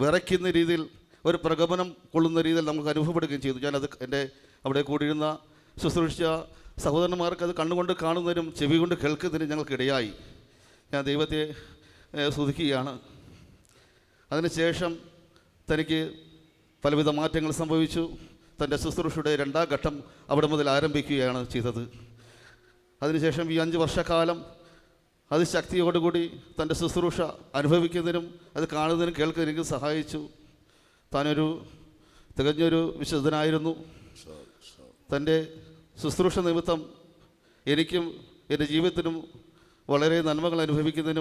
വിറയ്ക്കുന്ന രീതിയിൽ ഒരു പ്രകമ്പനം കൊള്ളുന്ന രീതിയിൽ നമുക്ക് അനുഭവപ്പെടുകയും ചെയ്തു. ഞാനത് എൻ്റെ അവിടെ കൂടിയിരുന്ന ശുശ്രൂഷിച്ച സഹോദരന്മാർക്ക് അത് കണ്ണുകൊണ്ട് കാണുന്നതിനും ചെവി കൊണ്ട് കേൾക്കുന്നതിനും ഞങ്ങൾക്കിടയായി. ഞാൻ ദൈവത്തെ സ്തുതിക്കുകയാണ്. അതിനുശേഷം തനിക്ക് പലവിധ മാറ്റങ്ങൾ സംഭവിച്ചു. തൻ്റെ ശുശ്രൂഷയുടെ 2ാം ഘട്ടം അവിടെ മുതൽ ആരംഭിക്കുകയാണ് ചെയ്തത്. അതിനുശേഷം ഈ 5 വർഷക്കാലം അതിശക്തിയോടുകൂടി തൻ്റെ ശുശ്രൂഷ അനുഭവിക്കുന്നതിനും അത് കാണുന്നതിനും കേൾക്കുന്നതിനും എനിക്ക് സഹായിച്ചു. താനൊരു തികഞ്ഞൊരു വിശുദ്ധനായിരുന്നു. തൻ്റെ ശുശ്രൂഷ നിമിത്തം എനിക്കും എൻ്റെ ജീവിതത്തിനും വളരെ നന്മകൾ അനുഭവിക്കുന്നതിനും